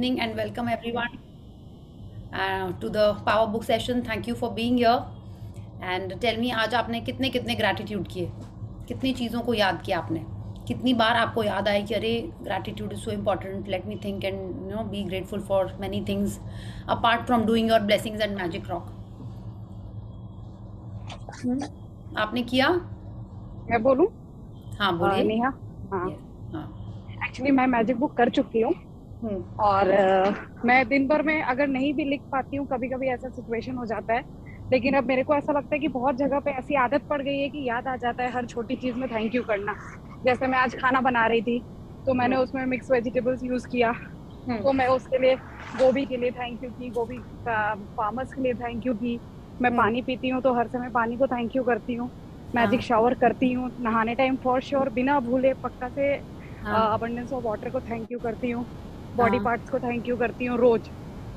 Evening and welcome everyone to the Power Book session. Thank you for being here. And tell me आज आपने कितने कितने gratitude किए, कितनी चीज़ों को याद किया आपने, कितनी बार आपको याद आए कि अरे gratitude is so important, let me think and B grateful for many things apart from doing your blessings and magic rock. आपने किया? मैं बोलूं? हाँ बोलिए। नेहा, हाँ Yes, हाँ। एक्चुअली मैं मैजिक बुक कर चुकी हूँ। और मैं दिन भर में अगर नहीं भी लिख पाती हूँ, कभी कभी ऐसा सिचुएशन हो जाता है, लेकिन अब मेरे को ऐसा लगता है कि बहुत जगह पे ऐसी आदत पड़ गई है कि याद आ जाता है हर छोटी चीज में थैंक यू करना। जैसे मैं आज खाना बना रही थी तो मैंने उसमें मिक्स वेजिटेबल्स यूज किया, तो मैं उसके लिए गोभी के लिए थैंक यू की, गोभी फार्मर्स के लिए थैंक यू की। मैं पानी पीती हूँ तो हर समय पानी को थैंक यू करती हूँ। मैजिक शावर करती हूँ नहाने टाइम, फॉर श्योर बिना भूले पक्का से अबंडेंस ऑफ वाटर को थैंक यू करती हूँ। बॉडी पार्ट्स को थैंक यू करती हूँ रोज।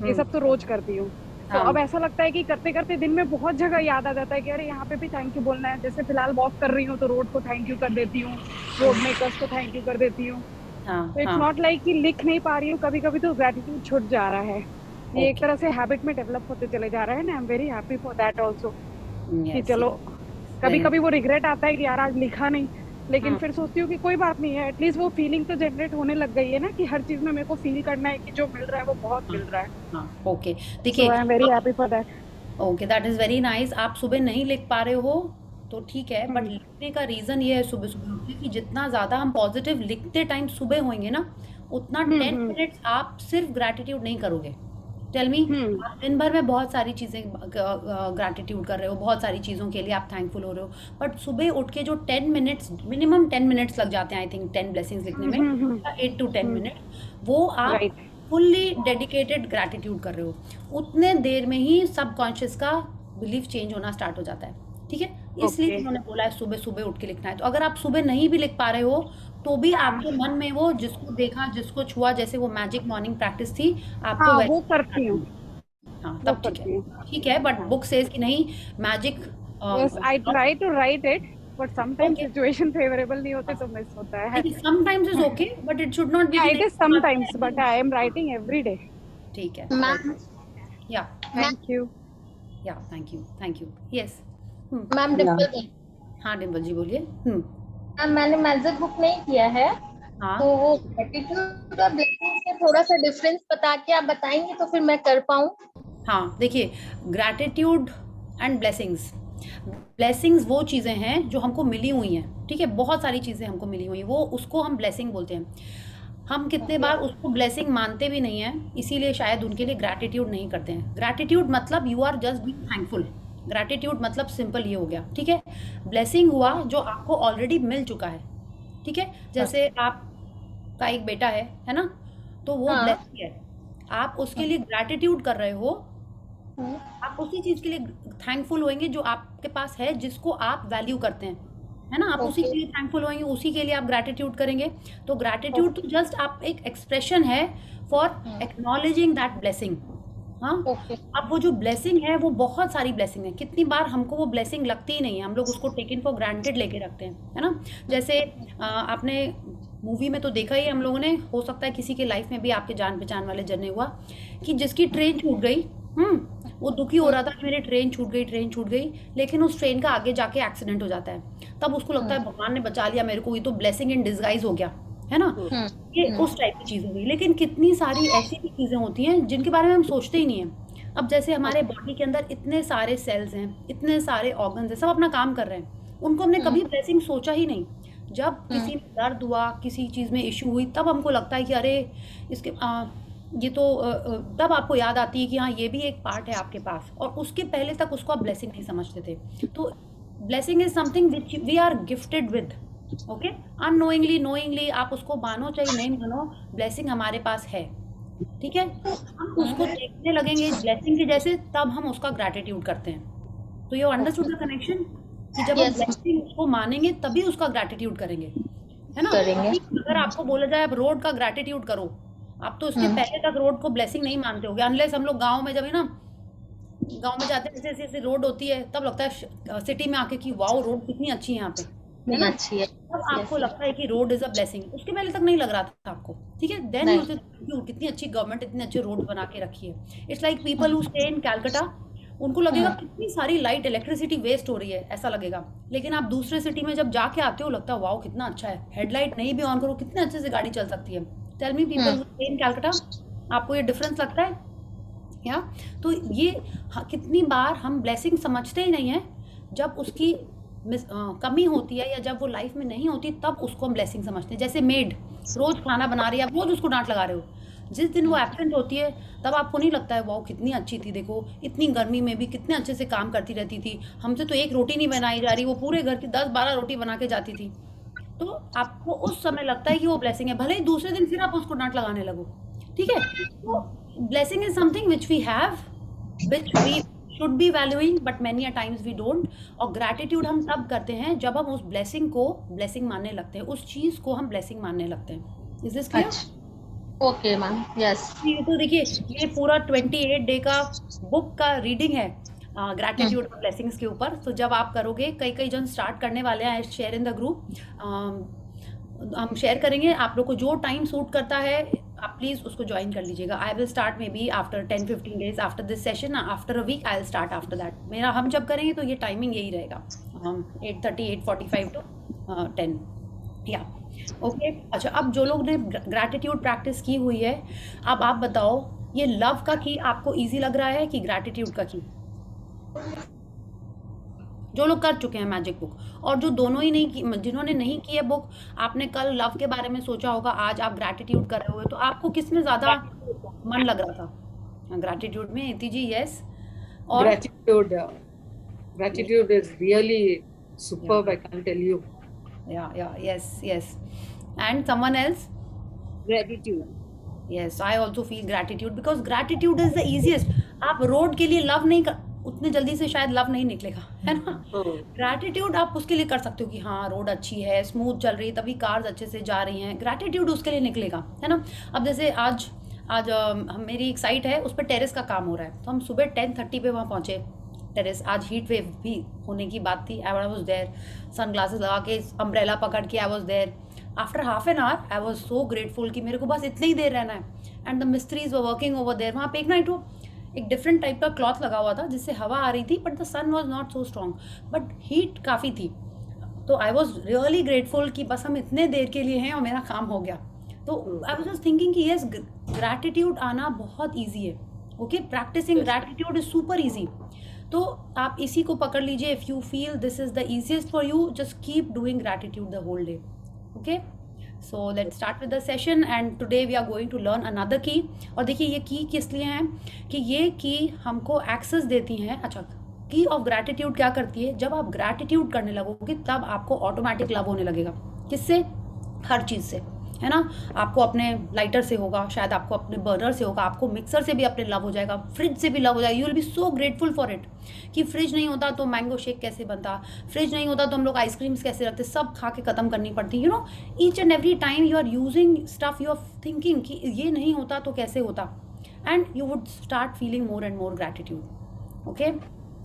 ये सब तो रोज करती हूँ। तो अब ऐसा लगता है कि करते करते दिन में बहुत जगह याद आ जाता है कि अरे यहाँ पे भी थैंक यू बोलना है। जैसे फिलहाल वॉक कर रही हूँ तो रोड को थैंक यू कर देती हूँ, रोड मेकर्स को थैंक यू कर देती हूँ। तो इट्स नॉट लाइक कि लिख नहीं पा रही हूँ, कभी कभी तो ग्रेटिट्यूड छूट जा रहा है। ये एक तरह से हैबिट में डेवलप होते चले जा रहा है ना। I am very happy for that also कि चलो कभी कभी वो रिग्रेट आता है कि यार आज लिखा नहीं, लेकिन फिर सोचती हूँ कि कोई बात नहीं है, एटलीस्ट वो फीलिंग तो जनरेट होने लग गई है ना कि हर चीज में मेरे को फील करना है कि जो मिल रहा है वो बहुत मिल रहा है। ओके देखिए, I am very happy for that. Okay that is very nice. आप सुबह नहीं लिख पा रहे हो तो ठीक है, बट लिखने का रीज़न ये है सुबह सुबह उठ के कि जितना ज़्यादा हम पॉजिटिव लिखते टाइम सुबह होंगे ना, उतना 10 मिनट्स आप सिर्फ ग्रैटिट्यूड नहीं करोगे। टेल मी, आप दिन भर में बहुत सारी चीज़ें ग्रैटिट्यूड कर रहे हो, बहुत सारी चीज़ों के लिए आप थैंकफुल हो रहे हो, बट सुबह उठ के जो 10 मिनट्स, मिनिमम 10 मिनट्स लग जाते हैं आई थिंक 10 ब्लेसिंग्स लिखने में, 8 to 10 मिनट, वो आप फुल्ली डेडिकेटेड ग्रैटिट्यूड कर रहे हो। उतने देर में ही सबकॉन्शियस का बिलीफ चेंज होना स्टार्ट हो जाता है। ठीक है, इसलिए उन्होंने बोला है सुबह सुबह उठ के लिखना है। तो अगर आप सुबह नहीं भी लिख पा रहे हो तो भी आपके मन में वो जिसको देखा जिसको छुआ, जैसे वो मैजिक मॉर्निंग प्रैक्टिस थी आपको, वो करती हूँ। हाँ तब ठीक है, बट बुक सेज कि नहीं magic. Yes, I try to write it, but sometimes situation favourable नहीं होते तो मिस होता है। Sometimes is okay, but it should not be. It is sometimes, but I am writing every day. ठीक है, yeah thank you, yeah thank you yes. Ma'am Dimple ji. हाँ डिम्पल जी बोलिए। Ma'am मैंने मैजिक बुक नहीं किया है, तो वो ग्रेटिट्यूड और ब्लेसिंग से थोड़ा सा डिफरेंस बता के आप बताएंगे तो फिर मैं कर पाऊँ। हाँ देखिए, ग्रैटिट्यूड एंड ब्लेसिंग्स वो चीज़ें हैं जो हमको मिली हुई हैं। ठीक है, बहुत सारी चीज़ें हमको मिली हुई हैं, वो उसको हम ब्लेसिंग बोलते हैं। हम कितने बार उसको ब्लेसिंग मानते भी नहीं हैं, इसीलिए शायद उनके लिए ग्रैटिट्यूड नहीं करते हैं। ग्रैटिट्यूड मतलब you are just being thankful. Gratitude मतलब सिंपल ये हो गया। ठीक है, ब्लेसिंग हुआ जो आपको ऑलरेडी मिल चुका है। ठीक है, जैसे आपका एक बेटा है ना, तो वो ब्लेसिंग है। आप उसके लिए ग्रैटिट्यूड कर रहे हो, आप उसी चीज के लिए थैंकफुल होंगे जो आपके पास है, जिसको आप वैल्यू करते हैं, है ना। आप उसी के लिए थैंकफुल होंगे, उसी के लिए आप ग्रैटिट्यूड करेंगे। तो ग्रैटिट्यूड तो जस्ट आप एक एक्सप्रेशन है फॉर एक्नॉलेजिंग दैट ब्लेसिंग। हाँ, अब वो जो ब्लेसिंग है वो बहुत सारी ब्लेसिंग है। कितनी बार हमको वो ब्लेसिंग लगती ही नहीं है, हम लोग उसको टेकन फॉर ग्रांटेड लेके रखते हैं, है ना। जैसे आपने मूवी में तो देखा ही हम लोगों ने, हो सकता है किसी के लाइफ में भी आपके जान पहचान वाले जने हुआ कि जिसकी ट्रेन छूट गई, वो दुखी हो रहा था कि मेरी ट्रेन छूट गई, लेकिन उस ट्रेन का आगे जाके एक्सीडेंट हो जाता है। तब उसको लगता है भगवान ने बचा लिया मेरे को, ये तो ब्लेसिंग इन डिस्गाइज हो गया, है ना। ये उस टाइप की चीज़ हो गई। लेकिन कितनी सारी ऐसी भी चीज़ें होती हैं जिनके बारे में हम सोचते ही नहीं हैं। अब जैसे हमारे बॉडी के अंदर इतने सारे सेल्स हैं, इतने सारे ऑर्गन्स हैं, सब अपना काम कर रहे हैं, उनको हमने कभी ब्लेसिंग सोचा ही नहीं। जब किसी में दर्द हुआ, किसी चीज़ में इशू हुई, तब हमको लगता है कि अरे इसके ये तो तब आपको याद आती है कि हाँ ये भी एक पार्ट है आपके पास, और उसके पहले तक उसको आप ब्लेसिंग नहीं समझते थे। तो blessing is something which we are gifted with. Okay, unknowingly knowingly, आप उसको मानो चाहे नहीं मानो, ब्लेसिंग हमारे पास है। ठीक है, हम उसको देखने लगेंगे ब्लेसिंग के जैसे, तब हम उसका ग्रैटिट्यूड करते हैं। तो यू अंडरस्टूड द कनेक्शन कि जब हम ब्लेसिंग उसको मानेंगे तभी उसका ग्रैटिट्यूड करेंगे, है ना। अगर आपको बोला जाए अब रोड का ग्रैटिट्यूड करो, आप तो उसके पहले तक रोड को ब्लेसिंग नहीं मानते होगे, अनलेस हम लोग गाँव में जब है ना, गाँव में जाते हैं, जैसे जैसे रोड होती है तब लगता है सिटी में आके कि वाओ रोड कितनी अच्छी है यहाँ पे, है ना? अच्छी है। तब आपको लगता है कि रोड इज अ ब्लेसिंग, उसके पहले तक नहीं लग रहा था आपको, ठीक है? देन नहीं। यू से कितनी अच्छी गवर्नमेंट इतने अच्छे रोड बना के रखी है। It's like people who stay in Calcutta, उनको लगेगा कितनी सारी लाइट इलेक्ट्रिसिटी वेस्ट हो रही है, ऐसा लगेगा। लेकिन आप दूसरे सिटी में जब जाके आते हो लगता है वाओ कितना अच्छा है, हेडलाइट नहीं भी ऑन करो कितने अच्छे से गाड़ी चल सकती है। Tell me people who stay in Calcutta, आपको ये डिफरेंस लगता है या? तो ये कितनी बार हम ब्लेसिंग समझते ही नहीं है, जब उसकी कमी होती है या जब वो लाइफ में नहीं होती तब उसको हम ब्लेसिंग समझते हैं। जैसे मेड रोज खाना बना रही है, आप रोज उसको डांट लगा रहे हो, जिस दिन वो एब्सेंट होती है तब आपको नहीं लगता है वाओ कितनी अच्छी थी, देखो इतनी गर्मी में भी कितने अच्छे से काम करती रहती थी, हमसे तो एक रोटी नहीं बनाई जा रही, वो पूरे घर की 10-12 रोटी बना के जाती थी। तो आपको उस समय लगता है कि वो ब्लेसिंग है, भले ही दूसरे दिन फिर आप उसको डांट लगाने लगो, ठीक है? तो blessing is something which we have, which we should be valuing, but many a times we don't. और ग्रैटिट्यूड हम तब करते हैं जब हम उस ब्लेसिंग को ब्लेसिंग मानने लगते हैं, उस चीज को हम ब्लेसिंग मानने लगते हैं। Is this clear? Okay ma'am, yes. ये तो देखिए ये पूरा 28 डे का बुक का रीडिंग है ग्रैटिट्यूड और ब्लेसिंग्स के ऊपर। तो जब आप करोगे, कई कई जन स्टार्ट करने वाले हैं, शेयर इन द ग्रुप, हम शेयर करेंगे, आप लोग को जो टाइम सूट करता है आप प्लीज उसको ज्वाइन कर लीजिएगा। I will start may be after 10-15 days after this session, after a week I will start after that. मेरा हम जब करेंगे तो ये टाइमिंग यही रहेगा, 8:30 8:45 to 10 या ओके। अच्छा, अब जो लोग ने ग्रैटिट्यूड प्रैक्टिस की हुई है, अब आप बताओ ये लव का की आपको इजी लग रहा है कि ग्रैटिट्यूड का की? जो लोग कर चुके हैं मैजिक बुक, और जो दोनों ही नहीं की, जिन्होंने नहीं की है बुक, आपने कल लव के बारे में सोचा होगा, आज आप ग्रैटिट्यूड कर रहे हो, तो आपको किसमें ज़्यादा मन लग रहा था? ग्रैटिट्यूड में। इति जी यस। और gratitude is really superb, I can't tell you. yes. And someone else? Gratitude. Yes, I also feel gratitude because gratitude is the easiest. आप रोड के लिए लव नहीं कर, उतने जल्दी से शायद लव नहीं निकलेगा, है ना? ग्रैटिट्यूड आप उसके लिए कर सकते हो कि हाँ रोड अच्छी है, स्मूथ चल रही है, तभी कार्स अच्छे से जा रही हैं, ग्रैटिट्यूड उसके लिए निकलेगा, है ना? अब जैसे आज मेरी एक साइट है, उस पर टेरेस का काम हो रहा है, तो हम सुबह 10:30 पे वहाँ पहुँचे टेरेस। आज हीट वेव भी होने की बात थी, I was there, sun glasses लगा के, अम्ब्रेला पकड़ के I was there. After half an hour I was so grateful कि मेरे को बस इतनी ही देर रहना है, and the mysteries were working over there. वहाँ पे एक नाइट एक डिफरेंट टाइप का क्लॉथ लगा हुआ था जिससे हवा आ रही थी, but the sun was not so strong, but heat काफ़ी थी। तो आई वॉज रियली ग्रेटफुल कि बस हम इतने देर के लिए हैं और मेरा काम हो गया। तो आई वॉज जस्ट थिंकिंग कि येस, ग्रैटिट्यूड आना बहुत ईजी है, okay? Practising gratitude is super easy. तो आप इसी को पकड़ लीजिए, if you feel this is the easiest for you, just keep doing gratitude the whole day, okay? So let's start with the session, and today we are going to learn another key. और देखिए ये की किस लिए हैं कि ये की हमको एक्सेस देती हैं। अच्छा, की ऑफ ग्रैटिट्यूड क्या करती है? जब आप ग्रैटिट्यूड करने लगोगे तब आपको ऑटोमेटिक लव होने लगेगा। किससे? हर चीज़ से, है ना? आपको अपने लाइटर से होगा, शायद आपको अपने बर्नर से होगा, आपको मिक्सर से भी अपने लव हो जाएगा, फ्रिज से भी लव हो जाएगा। You will be so grateful for it कि फ्रिज नहीं होता तो मैंगो शेक कैसे बनता, फ्रिज नहीं होता तो हम लोग आइसक्रीम्स कैसे रखते, सब खा के ख़त्म करनी पड़ती, you know. Each and every time you are using stuff, you are thinking कि ये नहीं होता तो कैसे होता, and you would start feeling more and more gratitude, okay?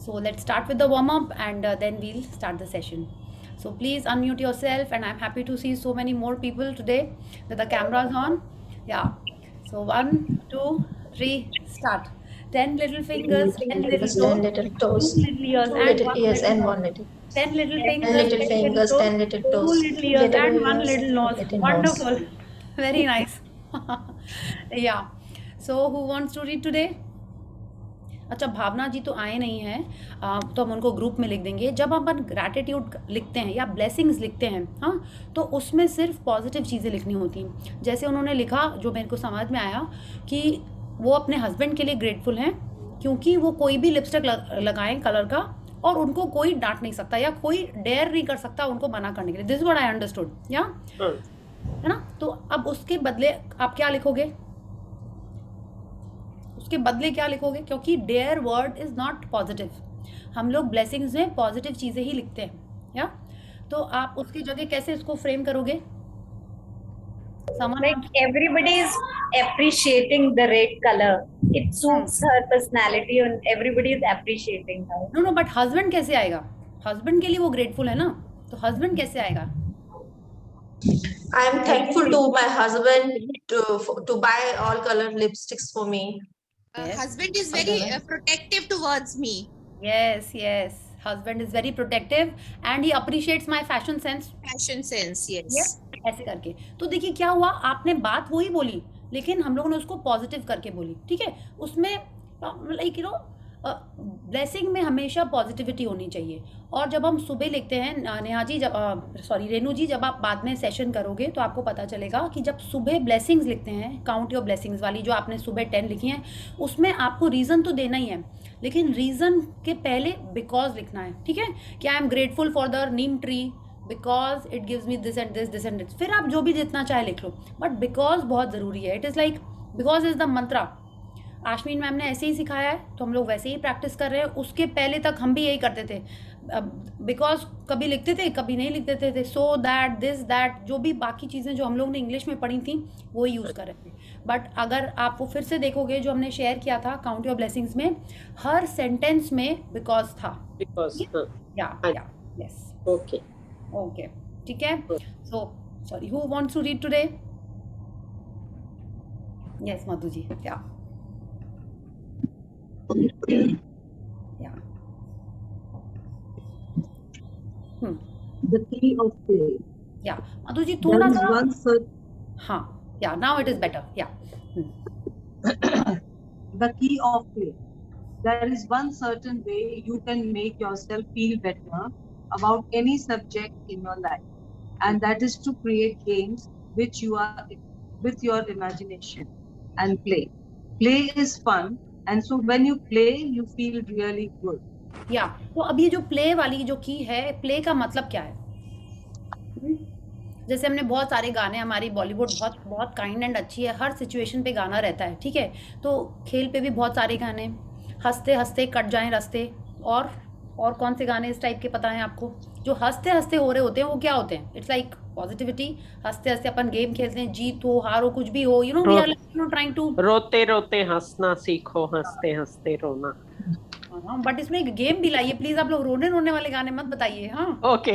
So let's start with the warm up and then we'll start the session. So please unmute yourself, and I'm happy to see so many more people today with the cameras on. Yeah. So 1, 2, 3, start. 10 little fingers, 10 little toes, 10 little toes, 2 little ears, 2 little ears and 1 little. 10 little 10 fingers, little fingers, 10 little 2 toes, little ears, and 1 ears, little nose. little nose. Wonderful. Very nice. Yeah. So who wants to read today? अच्छा, भावना जी तो आए नहीं हैं, तो हम उनको group में लिख देंगे। जब अपन ग्रैटिट्यूड लिखते हैं या ब्लेसिंग्स लिखते हैं, हाँ, तो उसमें सिर्फ पॉजिटिव चीज़ें लिखनी होती हैं। जैसे उन्होंने लिखा, जो मेरे को समझ में आया, कि वो अपने हस्बैंड के लिए ग्रेटफुल हैं क्योंकि वो कोई भी लिपस्टिक लगाएं कलर का और उनको कोई डांट नहीं सकता या कोई डेयर नहीं कर सकता उनको मना करने के लिए। दिस व्हाट आई अंडरस्टूड, या है ना? तो अब उसके बदले आप क्या लिखोगे? उसके बदले क्या लिखोगे? क्योंकि their word is not positive, हम लोग ब्लेसिंग्स में पॉजिटिव चीजें ही लिखते हैं, या? तो आप उसकी जगह कैसे इसको फ्रेम करोगे? Like everybody is appreciating the red color. It suits her personality and everybody is appreciating her. No, but husband कैसे आएगा? हस्बैंड के लिए वो ग्रेटफुल है ना, तो हस्बैंड कैसे आएगा? I am thankful to my husband to buy all color lipsticks for me. Yes. Husband is very protective towards me. Yes, yes. Husband is very protective and he appreciates my fashion sense. Fashion sense, yes. Yes. ऐसे करके तो देखिए क्या हुआ, आपने बात वही बोली लेकिन हम लोगों ने उसको पॉजिटिव करके बोली, ठीक है? उसमें लाइक ब्लेसिंग में हमेशा पॉजिटिविटी होनी चाहिए। और जब हम सुबह लिखते हैं नेहा जी, जब रेनू जी, जब आप बाद में सेशन करोगे तो आपको पता चलेगा कि जब सुबह ब्लेसिंग्स लिखते हैं, काउंट योर ब्लेसिंग्स वाली जो आपने सुबह 10 लिखी हैं, उसमें आपको रीज़न तो देना ही है, लेकिन रीज़न के पहले बिकॉज लिखना है, ठीक है? कि I am grateful for the Neem tree because it gives me this and this and this. फिर आप जो भी जितना चाहे लिख लो, बट बिकॉज बहुत ज़रूरी है। It is like because is the Mantra. Ashwin ma'am ने ऐसे ही सिखाया है तो हम लोग वैसे ही प्रैक्टिस कर रहे हैं। उसके पहले तक हम भी यही करते थे, बिकॉज कभी लिखते थे कभी नहीं लिखते थे, सो दैट, दिस दैट, जो भी बाकी चीज़ें जो हम लोग ने इंग्लिश में पढ़ी थी वो ही यूज़ कर रहे थे। बट अगर आप वो फिर से देखोगे जो हमने शेयर किया था काउंट योर ब्लेसिंग्स में, हर सेंटेंस में बिकॉज था। या यस, ओके, ठीक है। So sorry, who wants to read today? Yes Madhu ji, yeah The key of play. या मधु जी थोड़ा सा, हाँ, या नाउ इट इज बेटर, या The key of play. There is one certain way you can make yourself feel better about any subject in your life, and that is to create games which you are with your imagination and play. Play is fun, and so when you play, you feel really good. या तो अब ये जो play वाली जो की है, play का मतलब क्या है? जैसे हमने बहुत सारे गाने, हमारी बॉलीवुड बहुत बहुत काइंड एंड अच्छी है, हर सिचुएशन पे गाना रहता है, ठीक है? तो खेल पे भी बहुत सारे गाने, हंसते हंसते कट जाएं रास्ते, और कौन से गाने इस टाइप के पता है आपको जो हंसते हंसते हो रहे होते हैं? वो क्या होते हैं? It's like positivity. हंसते हंसते अपन गेम खेलते हैं, जीत हो हार हो कुछ भी हो, वी आर ट्राइंग टू, रोते रोते हंसना सीखो, हंसते हंसते रोना। हाँ, बट इसमें एक गेम भी लाइए प्लीज। आप लोग रोने वाले गाने मत बताइए। हाँ, ओके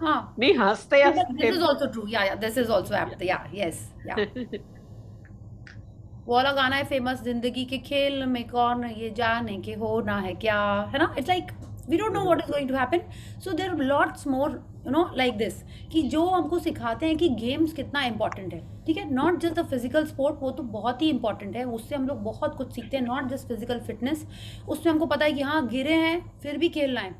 हाँ, नहीं, हंसते हंसते, दिस इज आल्सो ट्रू, या दिस इज आल्सो एप्ट, या यस, या वो वाला गाना है फेमस, जिंदगी के खेल में कौन ये जाने के होना है क्या, है ना? It's like we don't know what is going to happen, so there are lots more like this, कि जो हमको सिखाते हैं कि गेम्स कितना इंपॉर्टेंट है, ठीक है? Not just the physical sport, वो तो बहुत ही इंपॉर्टेंट है, उससे हम लोग बहुत कुछ सीखते हैं। नॉट जस्ट फिजिकल फिटनेस, उसमें हमको पता है कि हाँ गिरे हैं फिर भी खेलना है,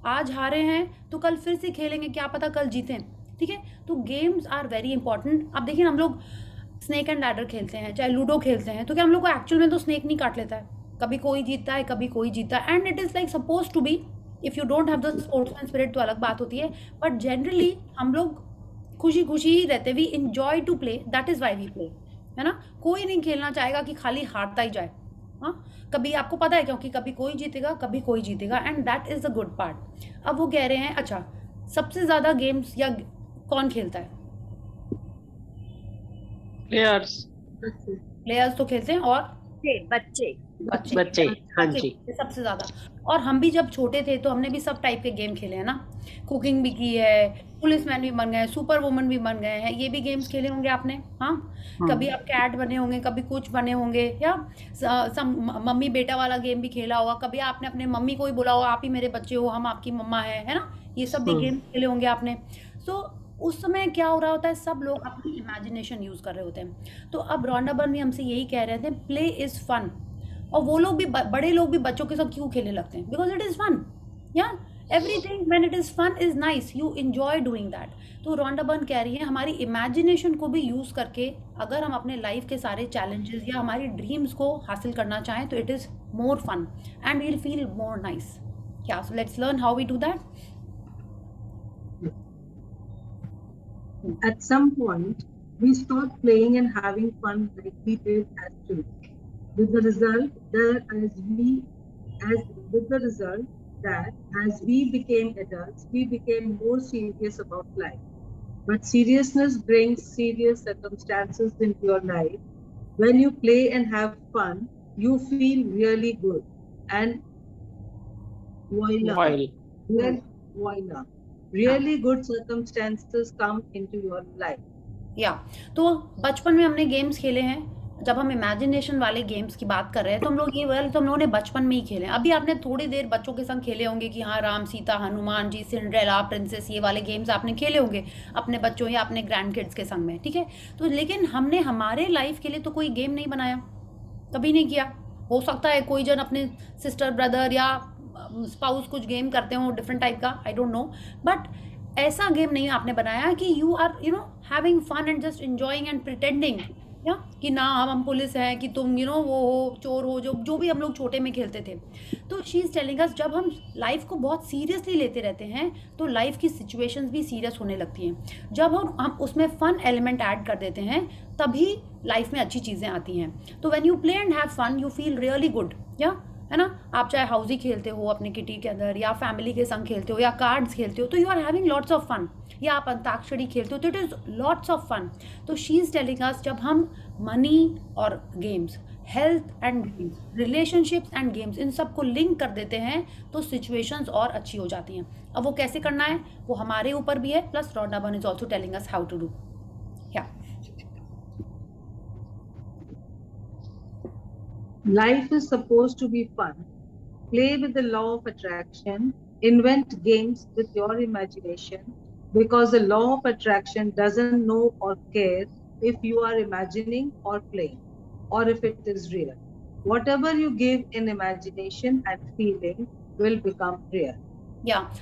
आज हारे हैं तो कल फिर से खेलेंगे, क्या पता कल जीतें, ठीक है? तो गेम्स आर वेरी इंपॉर्टेंट। अब देखिए, हम लोग स्नेक एंड लैडर खेलते हैं, चाहे लूडो खेलते हैं, तो क्या हम लोग को एक्चुअल में तो स्नेक नहीं काट लेता है? कभी कोई जीतता है, कभी कोई जीतता है, and it is like suppose to be, if you don't have the sportsman spirit तो अलग बात होती है, बट जनरली हम लोग खुशी खुशी ही रहते, we enjoy to play, that is why we play, है ना? कोई नहीं खेलना चाहेगा कि खाली हारता ही जाए, हाँ? कभी आपको पता है, क्योंकि कभी कोई जीतेगा कभी कोई जीतेगा, and that is the good part. अब वो कह रहे हैं, अच्छा सबसे ज़्यादा गेम्स या कौन खेलता है? प्लेयर्स तो खेलते हैं, और बच्चे, हाँ जी, सबसे ज्यादा। और हम भी जब छोटे थे तो हमने भी सब टाइप के गेम खेले हैं ना, कुकिंग भी की है, पुलिसमैन भी बन गए, सुपर वुमन भी बन गए हैं, ये भी गेम्स खेले होंगे आपने, हाँ? कभी आप कैट बने होंगे, कभी कुछ बने होंगे, या मम्मी बेटा वाला गेम भी खेला होगा, कभी आपने अपने मम्मी को ही बोला होगा आप ही मेरे बच्चे हो, हम आपकी मम्मा है ना? ये सब भी गेम खेले होंगे आपने। सो उस समय क्या हो रहा होता है, सब लोग अपनी इमेजिनेशन यूज कर रहे होते हैं। तो अब रॉन्डा बर्न भी हमसे यही कह रहे थे, प्ले इज फन। और वो लोग भी, बड़े लोग भी बच्चों के साथ क्यों खेलने लगते हैं? बिकॉज इट इज फन, या everything when it is fun is nice, you enjoy doing that. तो रॉन्डा बर्न कह रही है, हमारी इमेजिनेशन को भी यूज करके अगर हम अपने लाइफ के सारे चैलेंजेस या हमारी ड्रीम्स को हासिल करना चाहें तो it is more fun and will feel more nice. क्या? So let's learn how we do that. At some point, we stopped playing and having fun like we did as children. With the result that as we became adults, we became more serious about life. But seriousness brings serious circumstances into your life. When you play and have fun, you feel really good. And voila. Why not? Really good circumstances come into your life. तो बचपन में हमने games खेले हैं. जब हम imagination वाले games की बात कर रहे हैं तो हम लोग ये वाले तो हम लोगों ने बचपन में ही खेले हैं. अभी आपने थोड़ी देर बच्चों के संग खेले होंगे कि हाँ राम सीता हनुमान जी सिंड्रेला प्रिंसेस ये वाले गेम्स आपने खेले होंगे अपने बच्चों या अपने ग्रैंड किड्स के संग में. ठीक है, तो लेकिन हमने हमारे लाइफ के लिए तो कोई गेम नहीं बनाया, कभी नहीं किया. हो सकता है कोई जन अपने सिस्टर ब्रदर या स्पाउस कुछ गेम करते हो डिफरेंट टाइप का, आई डोंट नो, बट ऐसा गेम नहीं आपने बनाया कि you are having fun and just enjoying and pretending कि ना हम पुलिस हैं कि तुम वो हो चोर हो, जो भी हम लोग छोटे में खेलते थे. तो शी इज़ टेलिंग अस जब हम लाइफ को बहुत सीरियसली लेते रहते हैं तो लाइफ की सिचुएशंस भी सीरियस होने लगती हैं. जब हम उसमें फन एलिमेंट ऐड कर देते हैं तभी लाइफ में अच्छी चीज़ें आती हैं. तो when you play and have fun you feel really good, है ना. आप चाहे हाउसी खेलते हो अपने किटी के अंदर या फैमिली के संग खेलते हो या कार्ड्स खेलते हो तो you are having lots of fun, या आप अंताक्षरी खेलते हो तो it is lots of fun. तो शी इज़ टेलिंग अस जब हम मनी और games, health and games, relationships and games इन सब को लिंक कर देते हैं तो सिचुएशंस और अच्छी हो जाती हैं. अब वो कैसे करना है वो हमारे ऊपर भी है, plus Rhonda Byrne is also telling us how to do. Life is supposed to be fun. Play with the law of attraction. Invent games with your imagination because the law of attraction doesn't know or care if you are imagining or playing or if it is real. Whatever you give in imagination and feeling will become real.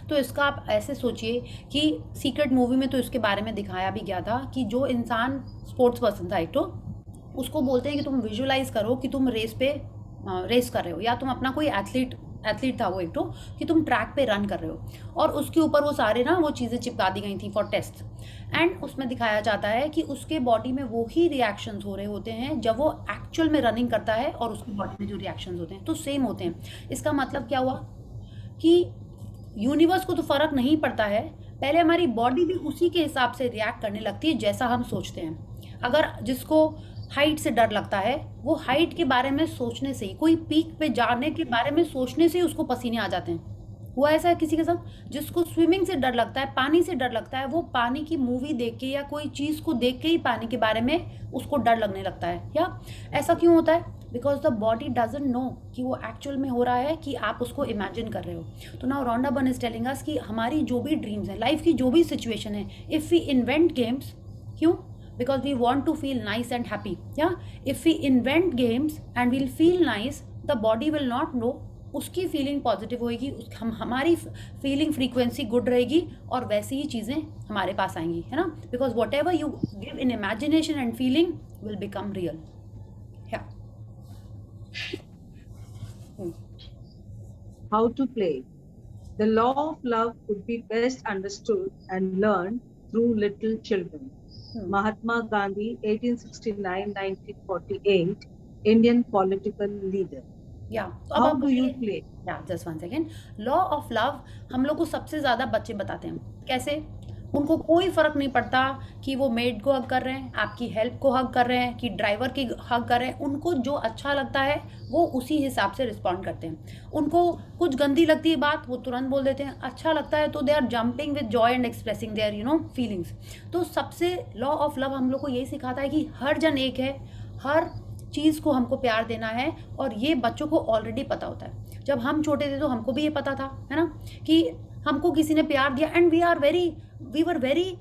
तो इसका आप ऐसे सोचिए कि secret movie में तो इसके बारे में दिखाया भी गया था कि जो इंसान स्पोर्ट्स पर्सन था एक तो उसको बोलते हैं कि तुम विजुअलाइज करो कि तुम रेस कर रहे हो या तुम अपना कोई एथलीट था वो एक तो कि तुम ट्रैक पे रन कर रहे हो और उसके ऊपर वो सारे वो चीज़ें चिपका दी गई थी फॉर टेस्ट. एंड उसमें दिखाया जाता है कि उसके बॉडी में वो ही रिएक्शंस हो रहे होते हैं जब वो एक्चुअल में रनिंग करता है और उसकी बॉडी में जो रिएक्शंस होते हैं तो सेम होते हैं. इसका मतलब क्या हुआ कि यूनिवर्स को तो फ़र्क नहीं पड़ता है, पहले हमारी बॉडी भी उसी के हिसाब से रिएक्ट करने लगती है जैसा हम सोचते हैं. अगर जिसको हाइट से डर लगता है वो हाइट के बारे में सोचने से ही, कोई पीक पे जाने के बारे में सोचने से ही उसको पसीने आ जाते हैं. हुआ ऐसा है किसी के साथ? जिसको स्विमिंग से डर लगता है, पानी से डर लगता है, वो पानी की मूवी देख के या कोई चीज़ को देख के ही पानी के बारे में उसको डर लगने लगता है. या ऐसा क्यों होता है? Because the body doesn't know कि वो एक्चुअल में हो रहा है कि आप उसको इमेजिन कर रहे हो. तो now Rhonda Byrne is telling अस कि हमारी जो भी ड्रीम्स हैं, लाइफ की जो भी सिचुएशन है, इफ़ वी इन्वेंट गेम्स, क्यों? Because we want to feel nice and happy. If we invent games and we'll feel nice, the body will not know. उसकी फीलिंग पॉजिटिव होएगी, हमारी फीलिंग फ्रीक्वेंसी गुड रहेगी और वैसी ही चीज़ें हमारे पास आएंगी, है ना. Because what ever you give in imagination and feeling will become real. How to play. The law of love could be best understood and learned through little children. Mahatma Gandhi, 1869-1948, Indian political leader. तो How do you play? Just one second. Law of love हम लोग को सबसे ज़्यादा बच्चे बताते हैं. कैसे? उनको कोई फ़र्क नहीं पड़ता कि वो मेड को हग कर रहे हैं, आपकी हेल्प को हग कर रहे हैं, कि ड्राइवर की हग कर रहे हैं. उनको जो अच्छा लगता है वो उसी हिसाब से रिस्पॉन्ड करते हैं. उनको कुछ गंदी लगती है बात वो तुरंत बोल देते हैं, अच्छा लगता है तो they are jumping with joy and expressing their feelings. तो सबसे लॉ ऑफ लव हम लोग को यही सिखाता है कि हर जन एक है, हर चीज़ को हमको प्यार देना है और ये बच्चों को ऑलरेडी पता होता है. जब हम छोटे थे तो हमको भी ये पता था, है ना, कि हमको किसी ने प्यार दिया and we were very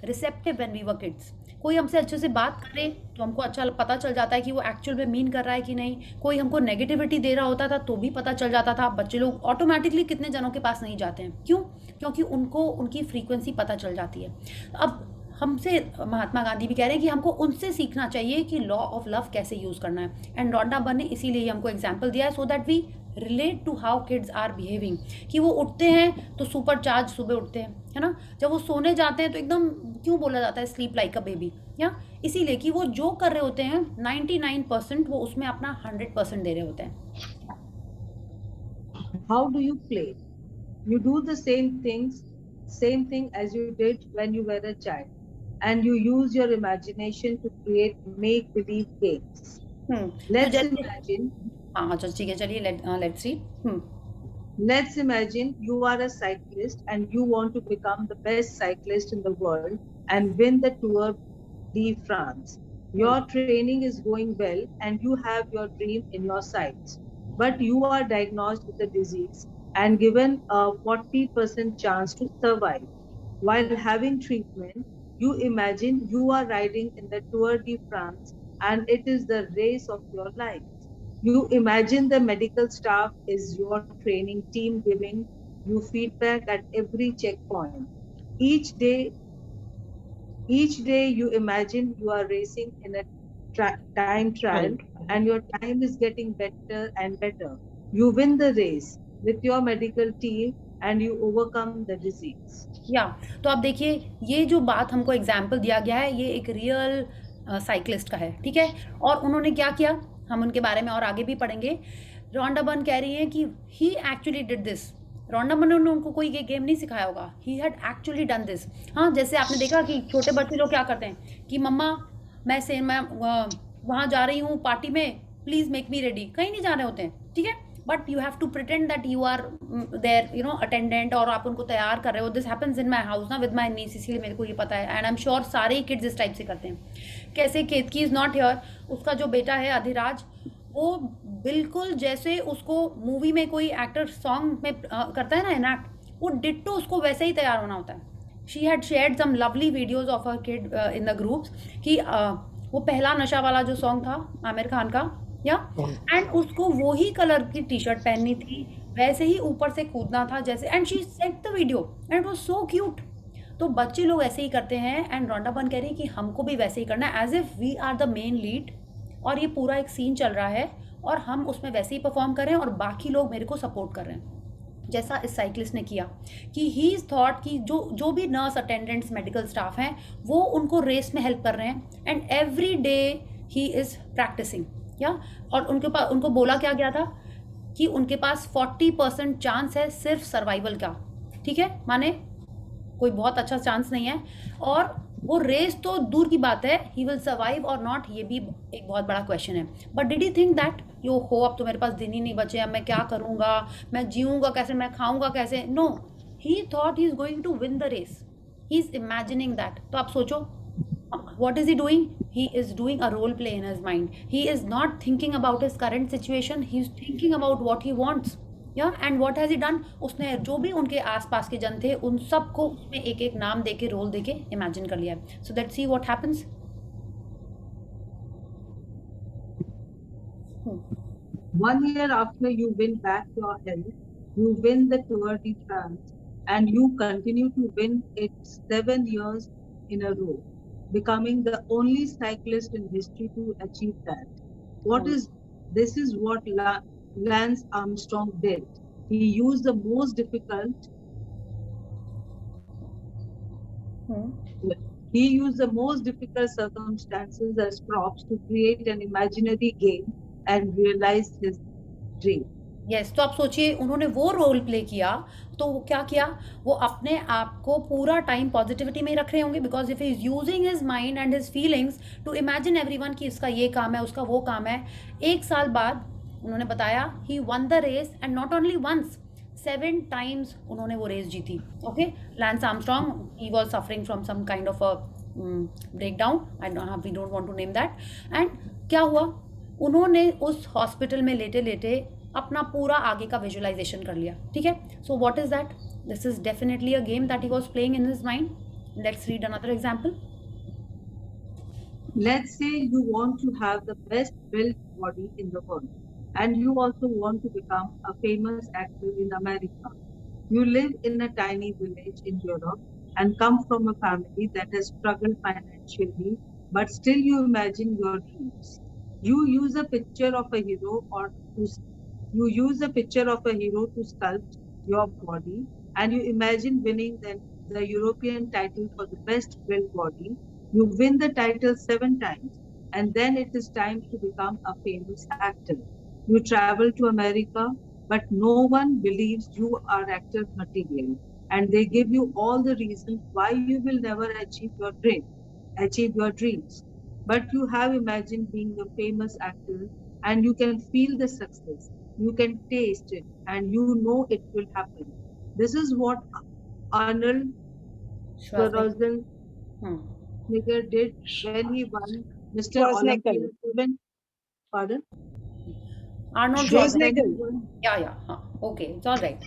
receptive when we were kids. कोई हमसे अच्छे से बात करे तो हमको अच्छा पता चल जाता है कि वो एक्चुअल में मीन कर रहा है कि नहीं. कोई हमको नेगेटिविटी दे रहा होता था तो भी पता चल जाता था. बच्चे लोग ऑटोमेटिकली कितने जनों के पास नहीं जाते हैं, क्यों? क्योंकि उनको उनकी फ्रीक्वेंसी पता चल जाती है. अब हमसे महात्मा गांधी भी कह रहे हैं कि हमको उनसे सीखना चाहिए कि लॉ ऑफ लव कैसे यूज़ करना है. एंड रॉन्डा बर्न ने इसीलिए हमको एग्जाम्पल दिया है so that we relate to how kids are behaving. कि वो उठते हैं तो सुपर चार्ज सुबह उठते हैं, है ना. जब वो सोने जाते हैं तो एकदम क्यों बोला जाता है स्लीप लाइक अ बेबी, या इसीलिए कि वो जो कर रहे होते हैं 99% वो उसमें अपना 100% दे रहे होते हैं. How do you play? You do the same thing as you did when you were a child, and you use your imagination to create make-believe games. Let's imagine. हाँ, ठीक है, चलिए let's see. Let's imagine you are a cyclist and you want to become the best cyclist in the world and win the Tour de France. Your training is going well and you have your dream in your sights. But you are diagnosed with a disease and given a 40% chance to survive. While having treatment, you imagine you are riding in the Tour de France and it is the race of your life. You imagine the medical staff is your training team giving you feedback at every checkpoint. Each day, each day you imagine you are racing in a time trial and your time is getting better and better. You win the race with your medical team and you overcome the disease. तो आप देखिए, ये जो बात हमको example दिया गया है, ये एक रियल साइक्लिस्ट का है, ठीक है। और उन्होंने क्या किया, हम उनके बारे में और आगे भी पढ़ेंगे। रोंडा बर्न कह रही है कि he actually did this. Rhonda Byrne ने उनको कोई ये गेम नहीं सिखाया होगा, he had actually done this. हाँ, जैसे आपने देखा कि छोटे बच्चे लोग क्या करते हैं कि मम्मा मैं वहाँ जा रही हूँ पार्टी में, प्लीज़ मेक मी रेडी। कहीं नहीं जा रहे होते हैं, ठीक है, but you have to pretend that you are there, you know, attendant, और आप उनको तैयार कर रहे हो। This happens in my house ना विद माई नीस, इसीलिए मेरे को ये पता है। एंड आई एम श्योर सारे ही किड्स इस टाइप से करते हैं। कैसे केतकी इज़ नॉट हियर, उसका जो बेटा है अधिराज, वो बिल्कुल जैसे उसको मूवी में कोई एक्टर सॉन्ग में करता है ना इनैक्ट, वो डिट्टो उसको वैसे ही तैयार होना होता है। She had shared some lovely videos of her kid in the groups कि वो पहला नशा वाला जो सॉन्ग था आमिर खान का, या एंड उसको वो ही कलर की टी शर्ट पहननी थी, वैसे ही ऊपर से कूदना था जैसे, and she said the video and it was so cute. तो बच्चे लोग ऐसे ही करते हैं एंड रोंडा बर्न कह रही है कि हमको भी वैसे ही करना है, as if we are the main lead, और ये पूरा एक सीन चल रहा है और हम उसमें वैसे ही परफॉर्म कर रहे हैं और बाकी लोग मेरे को सपोर्ट कर रहे हैं, जैसा इस साइक्लिस्ट ने किया। कि ही इज़ थॉट कि जो भी नर्स अटेंडेंट्स मेडिकल स्टाफ हैं वो उनको रेस में हेल्प कर रहे हैं, and every day he is practising, या। और उनके पास, उनको बोला क्या गया था कि उनके पास 40% चांस है सिर्फ सर्वाइवल का, ठीक है, माने कोई बहुत अच्छा चांस नहीं है। और वो रेस तो दूर की बात है, ही विल सर्वाइव और नॉट, ये भी एक बहुत बड़ा क्वेश्चन है। But did you think that यो हो, अब तो मेरे पास दिन ही नहीं बचे, अब मैं क्या करूँगा, मैं जीऊँगा कैसे, मैं खाऊँगा कैसे? No, he thought he is going to win the race, he is imagining that. तो आप सोचो, what is he doing? He is doing a role play in his mind. He is not thinking about his current situation, he is thinking about what he wants, yeah. And what has he done? उसने जो भी उनके आसपास के जन थे उन सबको उसमें एक एक नाम देके, रोल देके इमेजिन कर लिया। So let's see what happens. 1 year after you win back your health, you win the Tour de France and you continue to win it 7 years in a row, becoming the only cyclist in history to achieve that. This is what Lance Armstrong did. He used the most difficult circumstances as props to create an imaginary game and realize his dream. Yes, तो आप सोचिए, उन्होंने वो role play किया, तो वो क्या किया, वो अपने आप को पूरा टाइम पॉजिटिविटी में ही रख रहे होंगे, because if he is using his mind and his feelings to imagine everyone कि इसका ये काम है, उसका वो काम है। 1 साल बाद उन्होंने बताया he won the race, and not only once, 7 times उन्होंने वो रेस जीती। Okay, Lance Armstrong, he was suffering from some kind of a break down, we don't want to name that. And क्या हुआ, उन्होंने उस हॉस्पिटल में लेटे लेटे अपना पूरा आगे का विजुअलाइजेशन कर लिया, ठीक है। So what is that? This is definitely a game that he was playing in his mind. Let's read another example. Let's say you want to have the best built body in the world and you also want to become a famous actor in America. You live in a tiny village in Europe and come from a family that has struggled financially, but still you imagine your dreams. You use a picture of a hero to sculpt your body and you imagine winning the European title for the best built body. You win the title 7 times and then it is time to become a famous actor. You travel to America, but no one believes you are actor material and they give you all the reasons why you will never achieve your dreams. But you have imagined being a famous actor and you can feel the success. You can taste it and you know it will happen. This is what Arnold Schwarzenegger did when he won Mr. Olympia 7. Pardon? Arnold Schwarzenegger. Yeah. Okay, it's all right.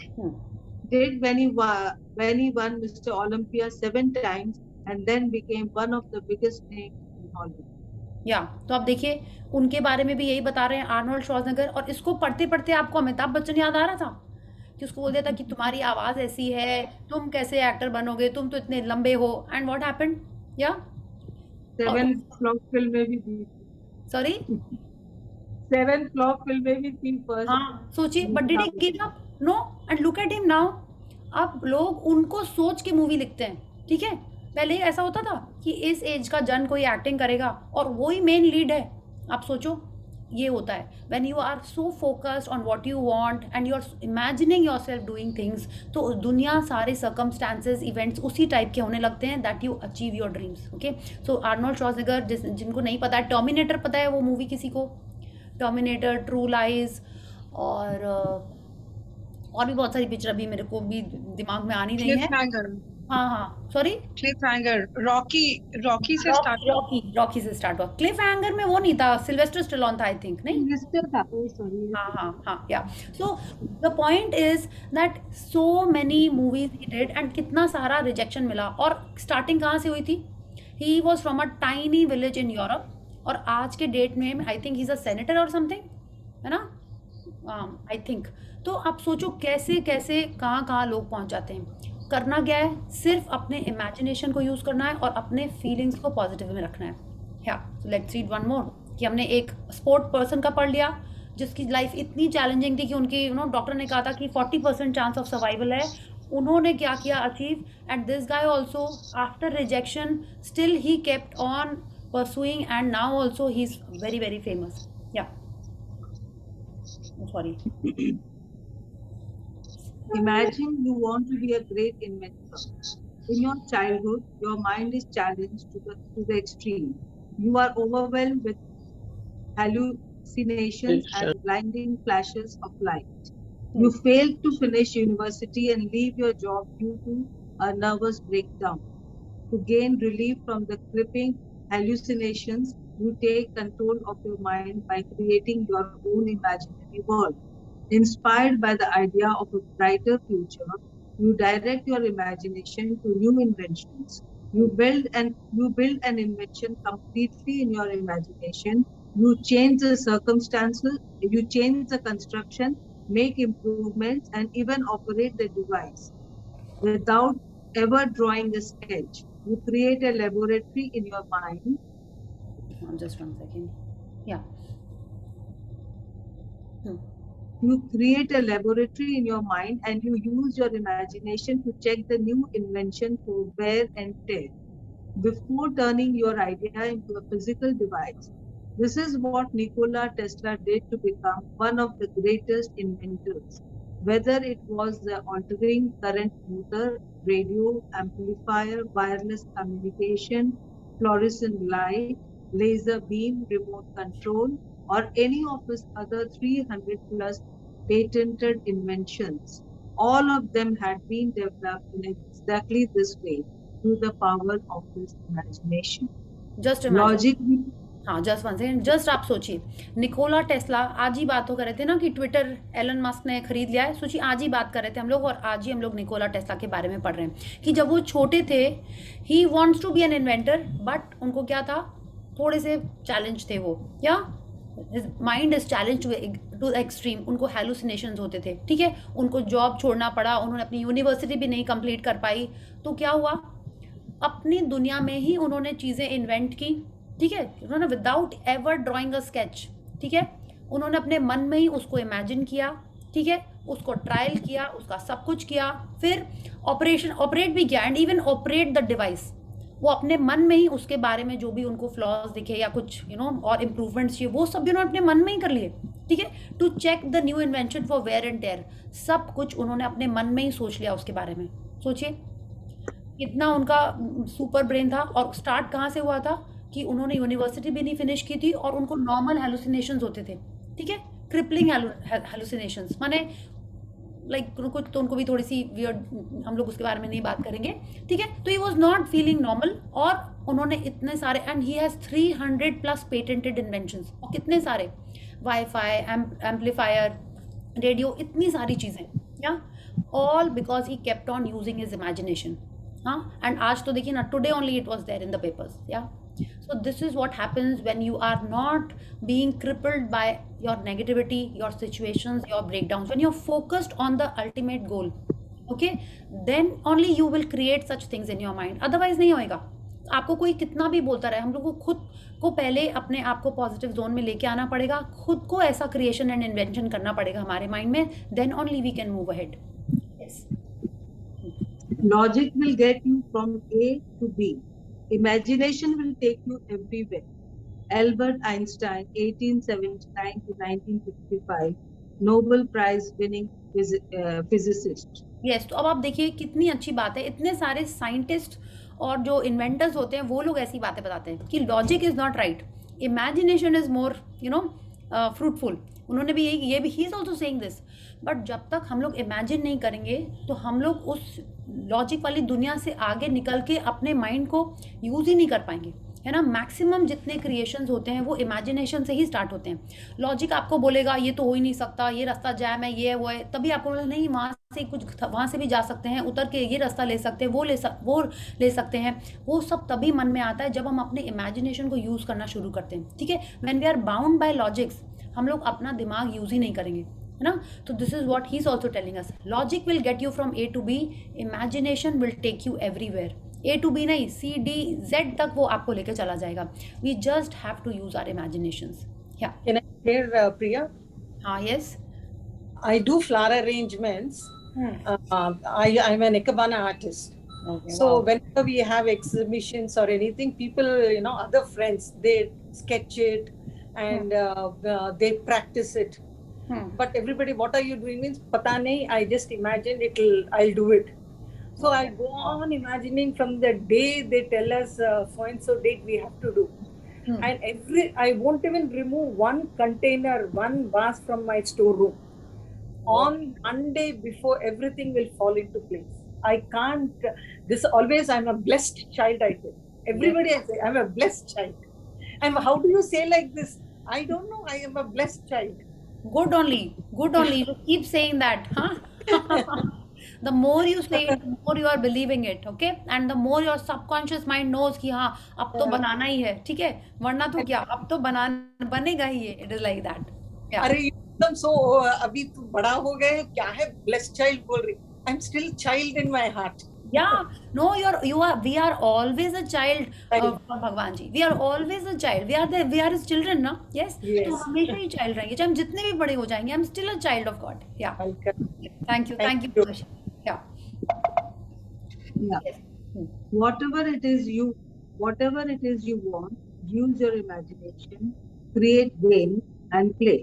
Did when he won Mr. Olympia 7 times and then became one of the biggest names in Hollywood. तो आप देखिए उनके बारे में भी यही बता रहे हैं, आर्नोल्ड श्वार्ज़नेगर। और इसको पढ़ते पढ़ते आपको अमिताभ बच्चन याद आ रहा था कि उसको बोल दिया था कि तुम्हारी आवाज ऐसी है, तुम कैसे एक्टर बनोगे, तुम तो इतने लंबे हो। And what happened? 7 flop film में भी थी। सॉरी, 7 फ्लॉप फिल्म में भी थी फर्स्ट। हाँ, सोचिए, but did he give up? No. And look at him now. अब लोग उनको सोच के मूवी लिखते हैं, ठीक है। पहले ऐसा होता था कि इस एज का जन कोई एक्टिंग करेगा और वो ही मेन लीड है। आप सोचो, ये होता है when you are so focused on what you want and you are imagining yourself doing things, तो दुनिया सारे सर्कमस्टांसेस इवेंट्स उसी टाइप के होने लगते हैं that you achieve your dreams. Okay, so Arnold Schwarzenegger, जिनको नहीं पता है, टर्मिनेटर पता है वो मूवी किसी को? टर्मिनेटर, ट्रू लाइज और भी बहुत सारी पिक्चर अभी मेरे को भी दिमाग में आनी नहीं है। हाँ, सॉरी, क्लिफहैंगर, रॉकी से स्टार्ट हुआ। क्लिफहैंगर में वो नहीं था, सिल्वेस्टर स्टेलोन था आई थिंक, नहीं? हाँ, या। So the point is that so many movies he did and कितना सारा रिजेक्शन मिला। और स्टार्टिंग कहाँ से हुई थी? He was from a tiny village in Europe, और आज के डेट में I think he is a senator और समथिंग, है ना, आई थिंक। तो आप सोचो कैसे कैसे कहाँ लोग पहुँच जाते हैं। करना क्या है? सिर्फ अपने इमेजिनेशन को यूज़ करना है और अपने फीलिंग्स को पॉजिटिव में रखना है। So let's read one more. कि हमने एक स्पोर्ट पर्सन का पढ़ लिया जिसकी लाइफ इतनी चैलेंजिंग थी कि उनकी डॉक्टर ने कहा था कि 40% चांस ऑफ सर्वाइवल है। उन्होंने क्या किया? Achieve. And this guy also after rejection still he kept on pursuing and now also he is very very famous. Sorry. Imagine you want to be a great inventor. In your childhood, your mind is challenged to the extreme. You are overwhelmed with hallucinations and blinding flashes of light. You fail to finish university and leave your job due to a nervous breakdown. To gain relief from the crippling hallucinations, you take control of your mind by creating your own imaginary world. Inspired by the idea of a brighter future, you direct your imagination to new inventions. You build an invention completely in your imagination. You change the circumstances, you change the construction, make improvements, and even operate the device without ever drawing a sketch. You create a laboratory in your mind. Just 1 second. You create a laboratory in your mind and you use your imagination to check the new invention for wear and tear before turning your idea into a physical device. This is what Nikola Tesla did to become one of the greatest inventors. Whether it was the altering current motor, radio, amplifier, wireless communication, fluorescent light, laser beam, remote control, or any of his other 300 plus patented inventions. All of them had been developed in exactly this way, through the power of his imagination. Just imagine. Just 1 second. Just आप सोचिए, Nikola Tesla, आज ही बात हो कर रहे थे ना कि ट्विटर एलन मस्क ने खरीद लिया है। सोचिए, आज ही बात कर रहे थे हम लोग और आज ही हम लोग निकोला टेस्ला के बारे में पढ़ रहे हैं कि जब वो छोटे थे, he wants to be an inventor, but उनको क्या था, थोड़े से चैलेंज थे वो, या mind is challenge to extreme. उनको हेलुसिनेशंस होते थे, ठीक है। उनको जॉब छोड़ना पड़ा, उन्होंने अपनी यूनिवर्सिटी भी नहीं कंप्लीट कर पाई। तो क्या हुआ, अपनी दुनिया में ही उन्होंने चीज़ें इन्वेंट की, ठीक है। उन्होंने without ever drawing a sketch, ठीक है, उन्होंने अपने मन में ही उसको इमेजिन किया, ठीक है, उसको ट्रायल किया, उसका सब कुछ किया, फिर ऑपरेट भी किया and even operate the device. वो अपने मन में ही उसके बारे में जो भी उनको फ्लॉज दिखे या कुछ और इम्प्रूवमेंट्स चाहिए, वो सब भी उन्होंने अपने मन में ही कर लिए, ठीक है। To check the new invention for wear and tear, सब कुछ उन्होंने अपने मन में ही सोच लिया उसके बारे में। सोचिए कितना उनका सुपर ब्रेन था। और स्टार्ट कहाँ से हुआ था कि उन्होंने यूनिवर्सिटी भी नहीं फिनिश की थी और उनको नॉर्मल हेलुसिनेशंस होते थे, ठीक है। क्रिपलिंग हेलुसिनेशंस, माने लाइक कुछ तो उनको भी थोड़ी सी वियर्ड, हम लोग उसके बारे में नहीं बात करेंगे, ठीक है। तो he was not feeling normal, और उन्होंने इतने सारे, and he has 300+ patented inventions, और कितने सारे वाईफाई, एम्पलीफायर, रेडियो, इतनी सारी चीज़ें, या all because he kept on using his imagination. हाँ, एंड आज तो देखिए ना, today only it was there in the papers, या। So this is what happens when you are not being crippled by your negativity, your situations, your breakdowns. When you're focused on the ultimate goal, okay, then only you will create such things in your mind. Otherwise नहीं होएगा। आपको कोई कितना भी बोलता रहे, हम लोग को खुद को पहले अपने आप को पॉजिटिव जोन में लेके आना पड़ेगा, खुद को ऐसा क्रिएशन एंड इन्वेंशन करना पड़ेगा हमारे माइंड में, then only we can move ahead. Yes. Logic will get you from A to B. Imagination will take you everywhere. Albert Einstein, 1879 to 1955, Nobel Prize winning physicist. Yes, तो अब आप देखिए कितनी अच्छी बात है, इतने सारे साइंटिस्ट और जो इन्वेंटर्स होते हैं वो लोग ऐसी बातें बताते हैं कि logic is not right, imagination is more fruitful. उन्होंने भी ये भी ही is also saying this. But जब तक हम लोग इमेजिन नहीं करेंगे तो हम लोग उस लॉजिक वाली दुनिया से आगे निकल के अपने माइंड को यूज़ ही नहीं कर पाएंगे, है ना। मैक्सिमम जितने क्रिएशंस होते हैं वो इमेजिनेशन से ही स्टार्ट होते हैं। लॉजिक आपको बोलेगा ये तो हो ही नहीं सकता, ये रास्ता जैम है, ये है वो है, तभी आपको बोलेगा नहीं वहाँ से कुछ, वहाँ से भी जा सकते हैं, उतर के ये रास्ता ले सकते हैं, वो ले सकते हैं। वो सब तभी मन में आता है जब हम अपने इमेजिनेशन को यूज़ करना शुरू करते हैं, ठीक है। When we are bound by logics, हम लोग अपना दिमाग यूज़ ही नहीं करेंगे, है ना। तो this is what he is also telling us, logic will get you from A to B, imagination will take you everywhere. A to B नहीं, C D Z तक वो आपको लेके चला जाएगा। We just have to use our imaginations. या can I share Priya? हाँ, yes, I do flower arrangements. I'm an Ikebana artist. Okay, So wow. whenever we have exhibitions or anything, people, other friends, they sketch it and they practice it. But everybody, what are you doing? Means pata nahi, I just imagine I'll do it. So I go on imagining from the day they tell us so and so date we have to do. And I won't even remove one container, one vase from my storeroom. On Monday before, everything will fall into place. I can't, I'm a blessed child, I say. Everybody I say, I'm a blessed child. And how do you say like this? I don't know, I am a blessed child. Good only. You keep saying that, huh? The more you say it, the more you are believing it, okay? And the more your subconscious mind knows कि हाँ अब तो बनाना ही है, ठीक है, वरना तो क्या, अब तो बनेगा ही ये। It is like that. Yeah. अरे एकदम सो, अभी तू बड़ा हो गए, क्या है blessed child बोल रही? I'm still child in my heart. Yeah, no, we are always a child of भगवान जी. We are always a child. We are his children, ना? Yes. तो हमेशा ही child रहेंगे, चाहे हम जितने भी बड़े हो जाएंगे, I'm still a child of God. Yeah. Thank you. Yeah. Yes. Whatever it is you want, use your imagination, create game and play.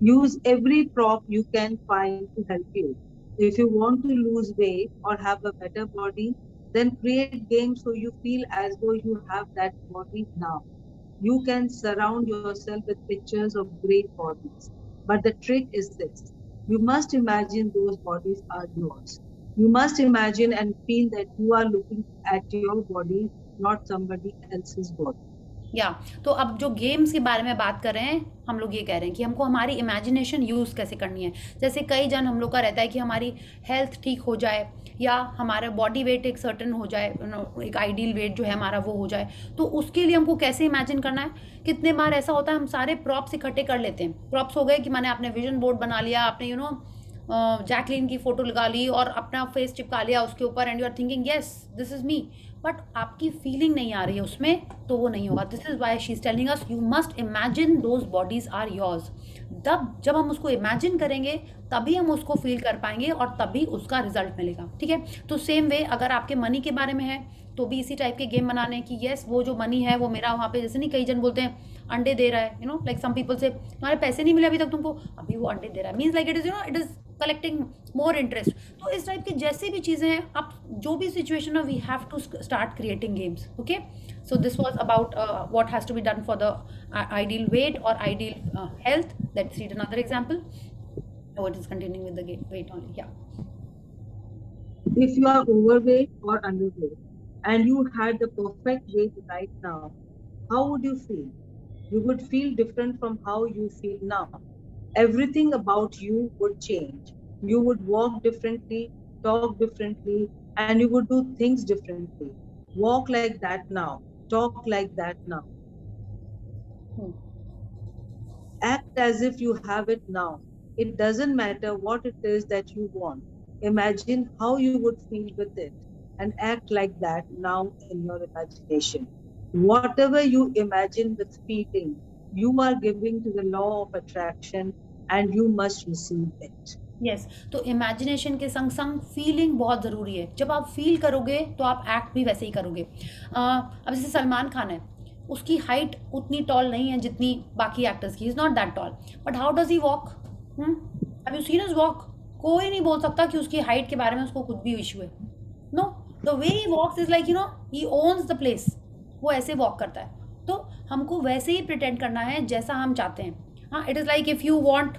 Use every prop you can find to help you. If you want to lose weight or have a better body, then create games so you feel as though you have that body now. You can surround yourself with pictures of great bodies. But the trick is this: you must imagine those bodies are yours. You must imagine and feel that you are looking at your body, not somebody else's body. या तो अब जो games के बारे में बात कर रहे हैं, हम लोग ये कह रहे हैं कि हमको हमारी इमेजिनेशन यूज़ कैसे करनी है। जैसे कई जन हम लोग का रहता है कि हमारी हेल्थ ठीक हो जाए, या हमारा बॉडी वेट एक सर्टन हो जाए, एक आइडियल वेट जो है हमारा वो हो जाए, तो उसके लिए हमको कैसे इमेजिन करना है। कितने बार ऐसा होता है हम सारे प्रॉप्स इकट्ठे कर लेते हैं। प्रॉप्स हो गए कि मैंने अपने विजन बोर्ड बना लिया, आपने जैकलीन की फोटो लगा ली और अपना फेस चिपका लिया उसके ऊपर, and you are thinking yes this is me, but आपकी फीलिंग नहीं आ रही है उसमें, तो वो नहीं होगा। This is why she is telling us you must imagine those bodies are yours. तब जब हम उसको इमेजिन करेंगे तभी हम उसको फील कर पाएंगे और तभी उसका रिजल्ट मिलेगा, ठीक है। तो सेम वे अगर आपके मनी के बारे में है तो भी इसी टाइप के गेम बनाने कि यस वो जो मनी है वो मेरा वहाँ पे, जैसे नहीं कई जन बोलते हैं अंडे दे रहा है, लाइक सम पीपल से तुम्हारे पैसे नहीं मिले अभी तक तुमको, अभी वो अंडे दे रहा है, means like it is collecting more interest. तो इस टाइप की जैसी भी चीज़ें हैं, आप जो भी सिचुएशन है we have to start creating games, okay. So this was about what has to be done for the ideal weight or ideal health. Let's read another example. Oh, it is continuing with the game. Wait only. Yeah. If you are overweight or underweight and you had the perfect weight right now, how would you feel? You would feel different from how you feel now. Everything about you would change. You would walk differently, talk differently, and you would do things differently. Walk like that now. Talk like that now. Act as if you have it now. It doesn't matter what it is that you want. Imagine how you would feel with it and act like that now in your imagination. Whatever you imagine with feeling, you are giving to the law of attraction and you must receive it. Yes तो imagination के संग संग feeling बहुत ज़रूरी है. जब आप feel करोगे तो आप एक्ट भी वैसे ही करोगे. अब जैसे सलमान खान है, उसकी हाइट उतनी टॉल नहीं है जितनी बाकी एक्टर्स की. Is not that toll, but how does he walk? Have you seen his walk? कोई नहीं बोल सकता कि उसकी हाइट के बारे में उसको कुछ भी इशू है. No, the way he walks is like he owns the place. वो ऐसे वॉक करता है. तो हमको वैसे ही प्रिटेंड करना है जैसा हम चाहते हैं. हाँ, it is like if you want,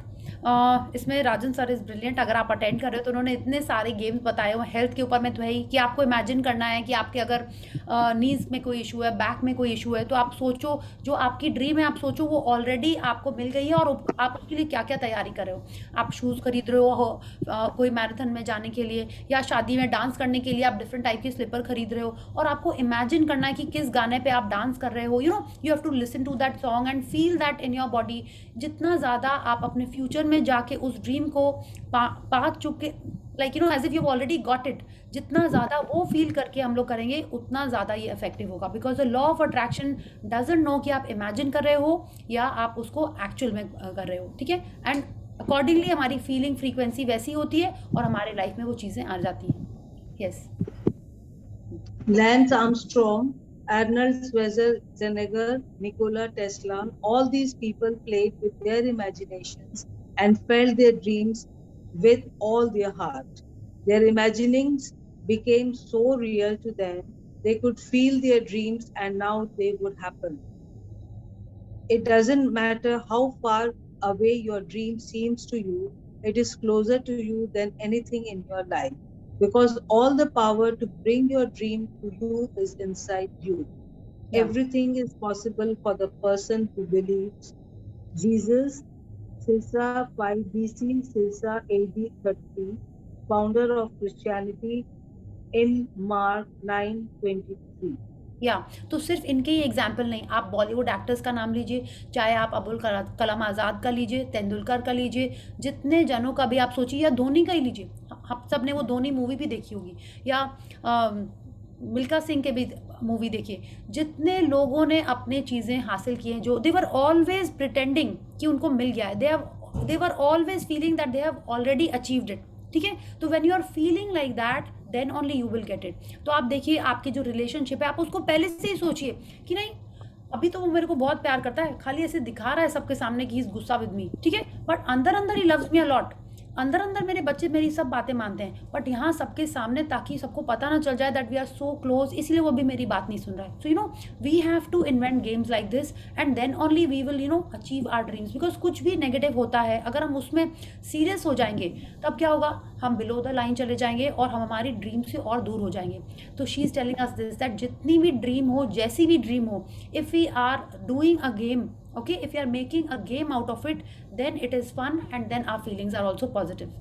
इसमें राजन सर इज़ ब्रिलियंट. अगर आप अटेंड कर रहे हो तो उन्होंने इतने सारे गेम्स बताए हुए हेल्थ के ऊपर में. तो है ही कि आपको इमेजिन करना है कि आपके अगर नीज में कोई इशू है, बैक में कोई इशू है, तो आप सोचो जो आपकी ड्रीम है, आप सोचो वो ऑलरेडी आपको मिल गई है और आप उसके लिए क्या क्या तैयारी कर रहे हो. आप शूज़ खरीद रहे हो कोई मैराथन में जाने के लिए, या शादी में डांस करने के लिए आप डिफरेंट टाइप के स्लीपर खरीद रहे हो, और आपको इमेजिन करना है कि किस गाने पर आप डांस कर रहे हो. You have to listen to that song and feel that in your body. जितना ज़्यादा आप अपने फ्यूचर में जाके उस ड्रीम को पा चुके, like as if you already got it, जितना ज़्यादा वो फील करके हम लोग करेंगे उतना ज़्यादा ये इफेक्टिव होगा. Because the law of attraction doesn't know कि आप इमेजिन कर रहे हो या आप उसको एक्चुअल में कर रहे हो. ठीक है, एंड अकॉर्डिंगली हमारी फीलिंग फ्रीक्वेंसी वैसी होती है और हमारे लाइफ में वो चीज़ें आ जाती हैं. Yes. Lance Armstrong, Arnold Schwarzenegger, Nikola Tesla, all these people played with their imaginations and felt their dreams with all their heart. Their imaginings became so real to them, they could feel their dreams and now they would happen. It doesn't matter how far away your dream seems to you, it is closer to you than anything in your life. Because all the power to bring your dream to you is inside you. Yeah. Everything is possible for the person who believes. Jesus, Sisa 5 BC, Sisa AD 30, founder of Christianity in Mark 9:23. या तो सिर्फ इनके ही example नहीं, आप Bollywood actors का नाम लीजिए, चाहे आप अबुल कलाम आज़ाद का लीजिए, तेंदुलकर का लीजिए, जितने जनों का भी आप सोचिए, या धोनी का ही लीजिए. आप सब ने वो धोनी मूवी भी देखी होगी, या मिल्खा सिंह के भी मूवी देखिए. जितने लोगों ने अपने चीज़ें हासिल की हैं, जो दे वर ऑलवेज प्रिटेंडिंग कि उनको मिल गया है, they were always feeling that they have already achieved it. ठीक है, तो when you are feeling like that then only you will get it. तो आप देखिए आपकी जो रिलेशनशिप है, आप उसको पहले से ही सोचिए कि नहीं अभी तो वो मेरे को बहुत प्यार करता है, खाली ऐसे दिखा रहा है सबके सामने कि इस गुस्सा विद मी. ठीक है, बट अंदर अंदर he loves me a lot. अंदर अंदर मेरे बच्चे मेरी सब बातें मानते हैं, बट यहाँ सबके सामने ताकि सबको पता ना चल जाए that we are so close, इसलिए वो भी मेरी बात नहीं सुन रहा है. So we have to invent games like this and then only we will achieve our dreams. Because कुछ भी नेगेटिव होता है, अगर हम उसमें सीरियस हो जाएंगे तब क्या होगा, हम बिलो द लाइन चले जाएंगे और हम हमारी ड्रीम से और दूर हो जाएंगे. तो she is telling us this that जितनी भी ड्रीम हो, जैसी भी ड्रीम हो, if we are doing a game, okay, if you are making a game out of it, then it is fun and then our feelings are also positive.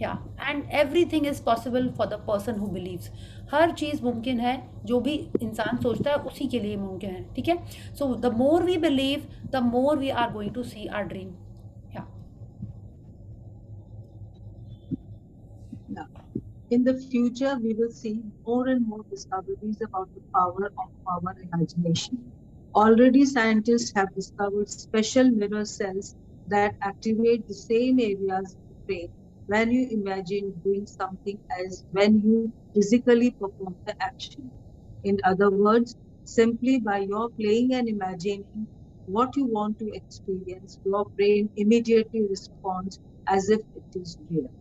Yeah, and everything is possible for the person who believes. हर चीज़ मुमकिन है, जो भी इंसान सोचता है उसी के लिए मुमकिन है. ठीक है, so the more we believe, the more we are going to see our dream. Yeah. In the future, we will see more and more discoveries about the power of our imagination. Already, scientists have discovered special mirror cells that activate the same areas of the brain when you imagine doing something as when you physically perform the action. In other words, simply by your playing and imagining what you want to experience, your brain immediately responds as if it is real.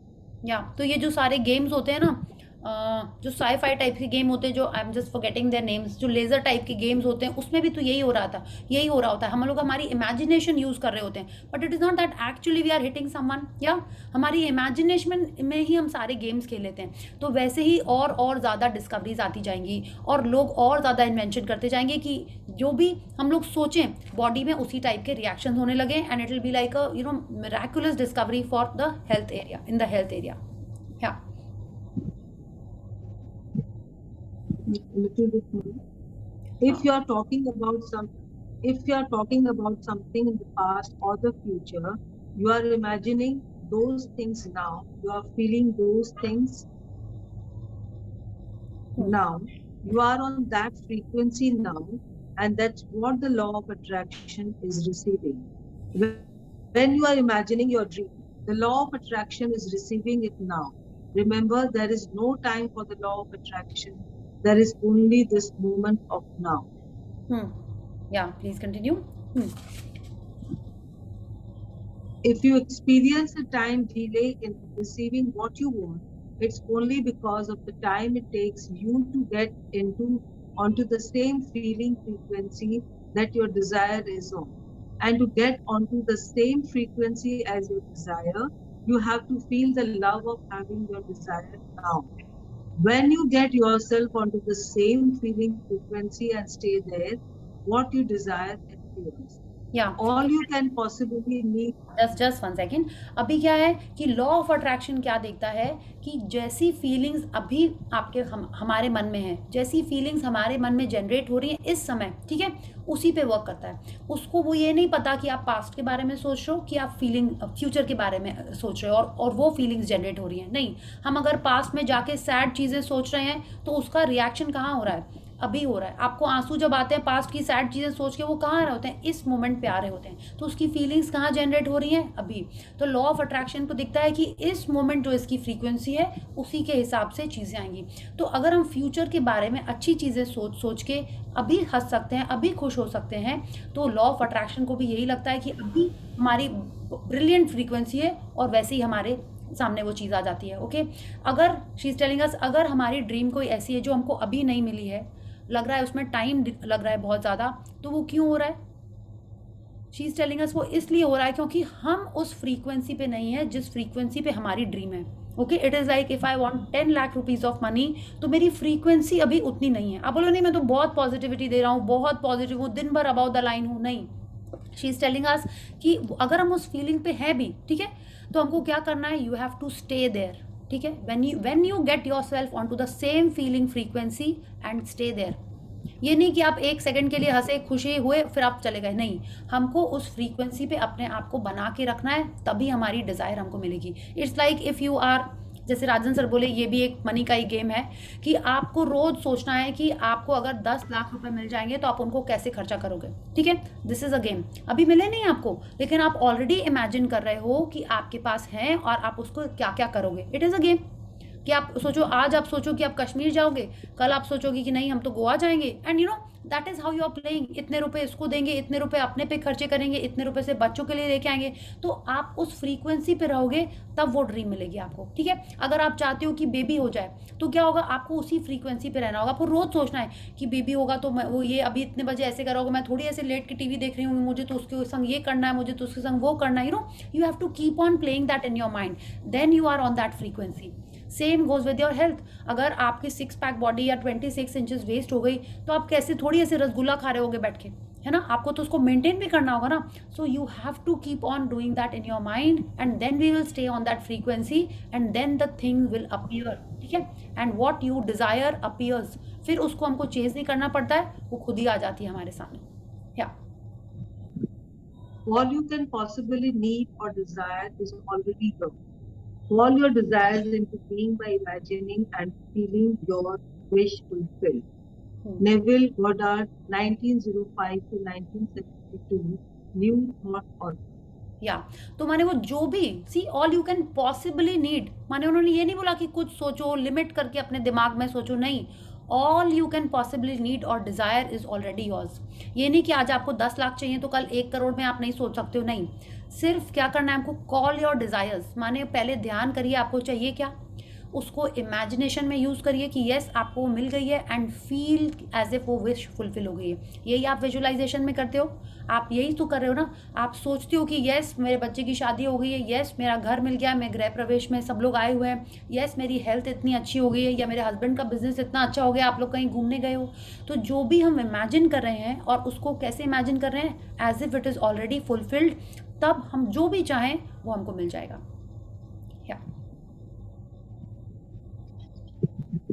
या तो ये जो सारे games होते हैं ना, जो sci-fi type के गेम होते हैं, जो I am just forgetting their names, जो लेज़र टाइप के गेम्स होते हैं, उसमें भी तो यही हो रहा होता है। हम लोग हमारी इमेजिनेशन यूज़ कर रहे होते हैं, but it is not that actually we are hitting someone, या हमारी इमेजिनेशन में ही हम सारे गेम्स खेल लेते हैं। तो वैसे ही और ज़्यादा डिस्कवरीज आती जाएंगी और लोग और ज़्यादा इन्वेंशन करते जाएंगे कि जो भी हम लोग सोचें बॉडी में उसी टाइप के रिएक्शन होने लगे, and it will be like a miraculous discovery for the health area, in the health area. या little bit more. If you are talking about something in the past or the future, you are imagining those things now. You are feeling those things now. You are on that frequency now, and that's what the law of attraction is receiving. When you are imagining your dream, the law of attraction is receiving it now. Remember, there is no time for the law of attraction. There is only this moment of now. Yeah, please continue. If you experience a time delay in receiving what you want, it's only because of the time it takes you to get onto the same feeling frequency that your desire is on. And to get onto the same frequency as your desire, you have to feel the love of having your desire now. When you get yourself onto the same feeling frequency and stay there, what you desire appears. Yeah. All you can possibly need. Just 1 second. अभी क्या है कि law of attraction क्या देखता है कि जैसी feelings अभी आपके हमारे मन में है, जैसी फीलिंग्स हमारे मन में जनरेट हो रही हैं इस समय, ठीक है, उसी पे वर्क करता है। उसको वो ये नहीं पता कि आप पास्ट के बारे में सोच रहे हो कि आप फ्यूचर के बारे में सोच रहे हो और वो फीलिंग्स जनरेट हो रही हैं। नहीं, हम अगर पास्ट में जाके सैड चीज़ें सोच रहे हैं तो उसका रिएक्शन कहाँ हो रहा है? अभी हो रहा है। आपको आंसू जब आते हैं पास्ट की सैड चीज़ें सोच के, वो कहाँ आ रहे होते हैं? इस मोमेंट पे आ रहे होते हैं। तो उसकी फीलिंग्स कहाँ जनरेट हो रही हैं? अभी। तो लॉ ऑफ अट्रैक्शन को दिखता है कि इस मोमेंट जो इसकी फ्रीक्वेंसी है उसी के हिसाब से चीज़ें आएंगी। तो अगर हम फ्यूचर के बारे में अच्छी चीज़ें सोच के अभी हंस सकते हैं, अभी खुश हो सकते हैं, तो लॉ ऑफ अट्रैक्शन को भी यही लगता है कि अभी हमारी ब्रिलियंट फ्रीक्वेंसी है और वैसे ही हमारे सामने वो चीज़ आ जाती है। ओके, अगर शी इज टेलिंग अस, अगर हमारी ड्रीम कोई ऐसी है जो हमको अभी नहीं मिली है, लग रहा है उसमें टाइम लग रहा है बहुत ज़्यादा, तो वो क्यों हो रहा है? शी इज टेलिंग अस वो इसलिए हो रहा है क्योंकि हम उस फ्रीक्वेंसी पे नहीं है जिस फ्रीक्वेंसी पे हमारी ड्रीम है। Okay, it is like if I want 10 lakh rupees of money, तो मेरी फ्रीक्वेंसी अभी उतनी नहीं है। आप बोलो नहीं मैं तो बहुत पॉजिटिविटी दे रहा हूँ, बहुत पॉजिटिव हूँ, दिन भर अबाउट द लाइन हूँ। नहीं, शी इज टेलिंग अस कि अगर हम उस फीलिंग पे है भी, ठीक है, तो हमको क्या करना है? You have to stay there. ठीक है, when you get yourself on to the same feeling frequency and stay there. ये नहीं कि आप 1 सेकंड के लिए हंसे, खुशी हुए, फिर आप चले गए। नहीं, हमको उस फ्रीक्वेंसी पे अपने आप को बना के रखना है, तभी हमारी डिज़ायर हमको मिलेगी। It's like if you are, जैसे राजन सर बोले, ये भी एक मनी का ही गेम है कि आपको रोज सोचना है कि आपको अगर 10 लाख रुपए मिल जाएंगे तो आप उनको कैसे खर्चा करोगे। ठीक है, दिस इज़ अ गेम। अभी मिले नहीं आपको, लेकिन आप ऑलरेडी इमेजिन कर रहे हो कि आपके पास है और आप उसको क्या क्या करोगे। इट इज़ अ गेम कि आप सोचो, आज आप सोचो कि आप कश्मीर जाओगे, कल आप सोचोगे कि नहीं हम तो गोवा जाएंगे, and you know that is how you are playing. इतने रुपए इसको देंगे, इतने रुपए अपने पे खर्चे करेंगे, इतने रुपए से बच्चों के लिए लेके आएंगे। तो आप उस फ्रीक्वेंसी पे रहोगे तब वो ड्रीम मिलेगी आपको। ठीक है, अगर आप चाहते हो कि बेबी हो जाए तो क्या होगा? आपको उसी फ्रीक्वेंसी पे रहना होगा। आपको रोज सोचना है कि बेबी होगा तो मैं वो ये अभी इतने बजे ऐसे करोगे, मैं थोड़ी ऐसे लेट के टीवी देख रही हूँ, मुझे तो उसके संग ये करना है, मुझे तो उसके संग वो करना है। You know, you have to keep on playing that in your mind, then you are on that frequency. Same goes with your health. अगर आपकी 6 पैक बॉडी या 26 इंचेस वेस्ट हो गई तो आप कैसे थोड़ी ऐसे रसगुल्ला खा रहे होगे बैठ के, है ना? आपको तो उसको मेंटेन भी करना होगा ना। So you have to keep on doing that in your mind and then we will stay on that frequency and then the thing will appear. ठीक है, and what you desire appears. फिर उसको हमको chase नहीं करना पड़ता है, वो खुद ही आ जाती है हमारे सामने। या all you can possibly need or desire is already yours. Call your desires into being by imagining and feeling your wish fulfilled. Neville Goddard, 1905 to 1972, New Thought Order. या तो माने वो जो भी all you can possibly need, माने उन्होंने ये नहीं बोला कि कुछ सोचो, लिमिट करके अपने दिमाग में सोचो। नहीं, all you can possibly need और डिज़ायर इज ऑलरेडी योर्स। ये नहीं कि आज आपको 10 लाख चाहिए तो कल 1 करोड़ में आप नहीं सोच सकते हो। नहीं, सिर्फ क्या करना है आपको? कॉल योर डिज़ायर्स, माने पहले ध्यान करिए आपको चाहिए क्या, उसको इमेजिनेशन में यूज़ करिए कि यस आपको वो मिल गई है, एंड फील एज इफ वो विश फुलफिल हो गई है। यही आप विजुअलाइजेशन में करते हो, आप यही तो कर रहे हो ना। आप सोचते हो कि यस मेरे बच्चे की शादी हो गई है, यस मेरा घर मिल गया, मैं गृह प्रवेश में सब लोग आए हुए हैं, यस मेरी हेल्थ इतनी अच्छी हो गई है, या मेरे हस्बैंड का बिजनेस इतना अच्छा हो गया, आप लोग कहीं घूमने गए हो। तो जो भी हम इमेजिन कर रहे हैं, और उसको कैसे इमेजिन कर रहे हैं, as if it is already fulfilled, तब हम जो भी चाहें वो हमको मिल जाएगा।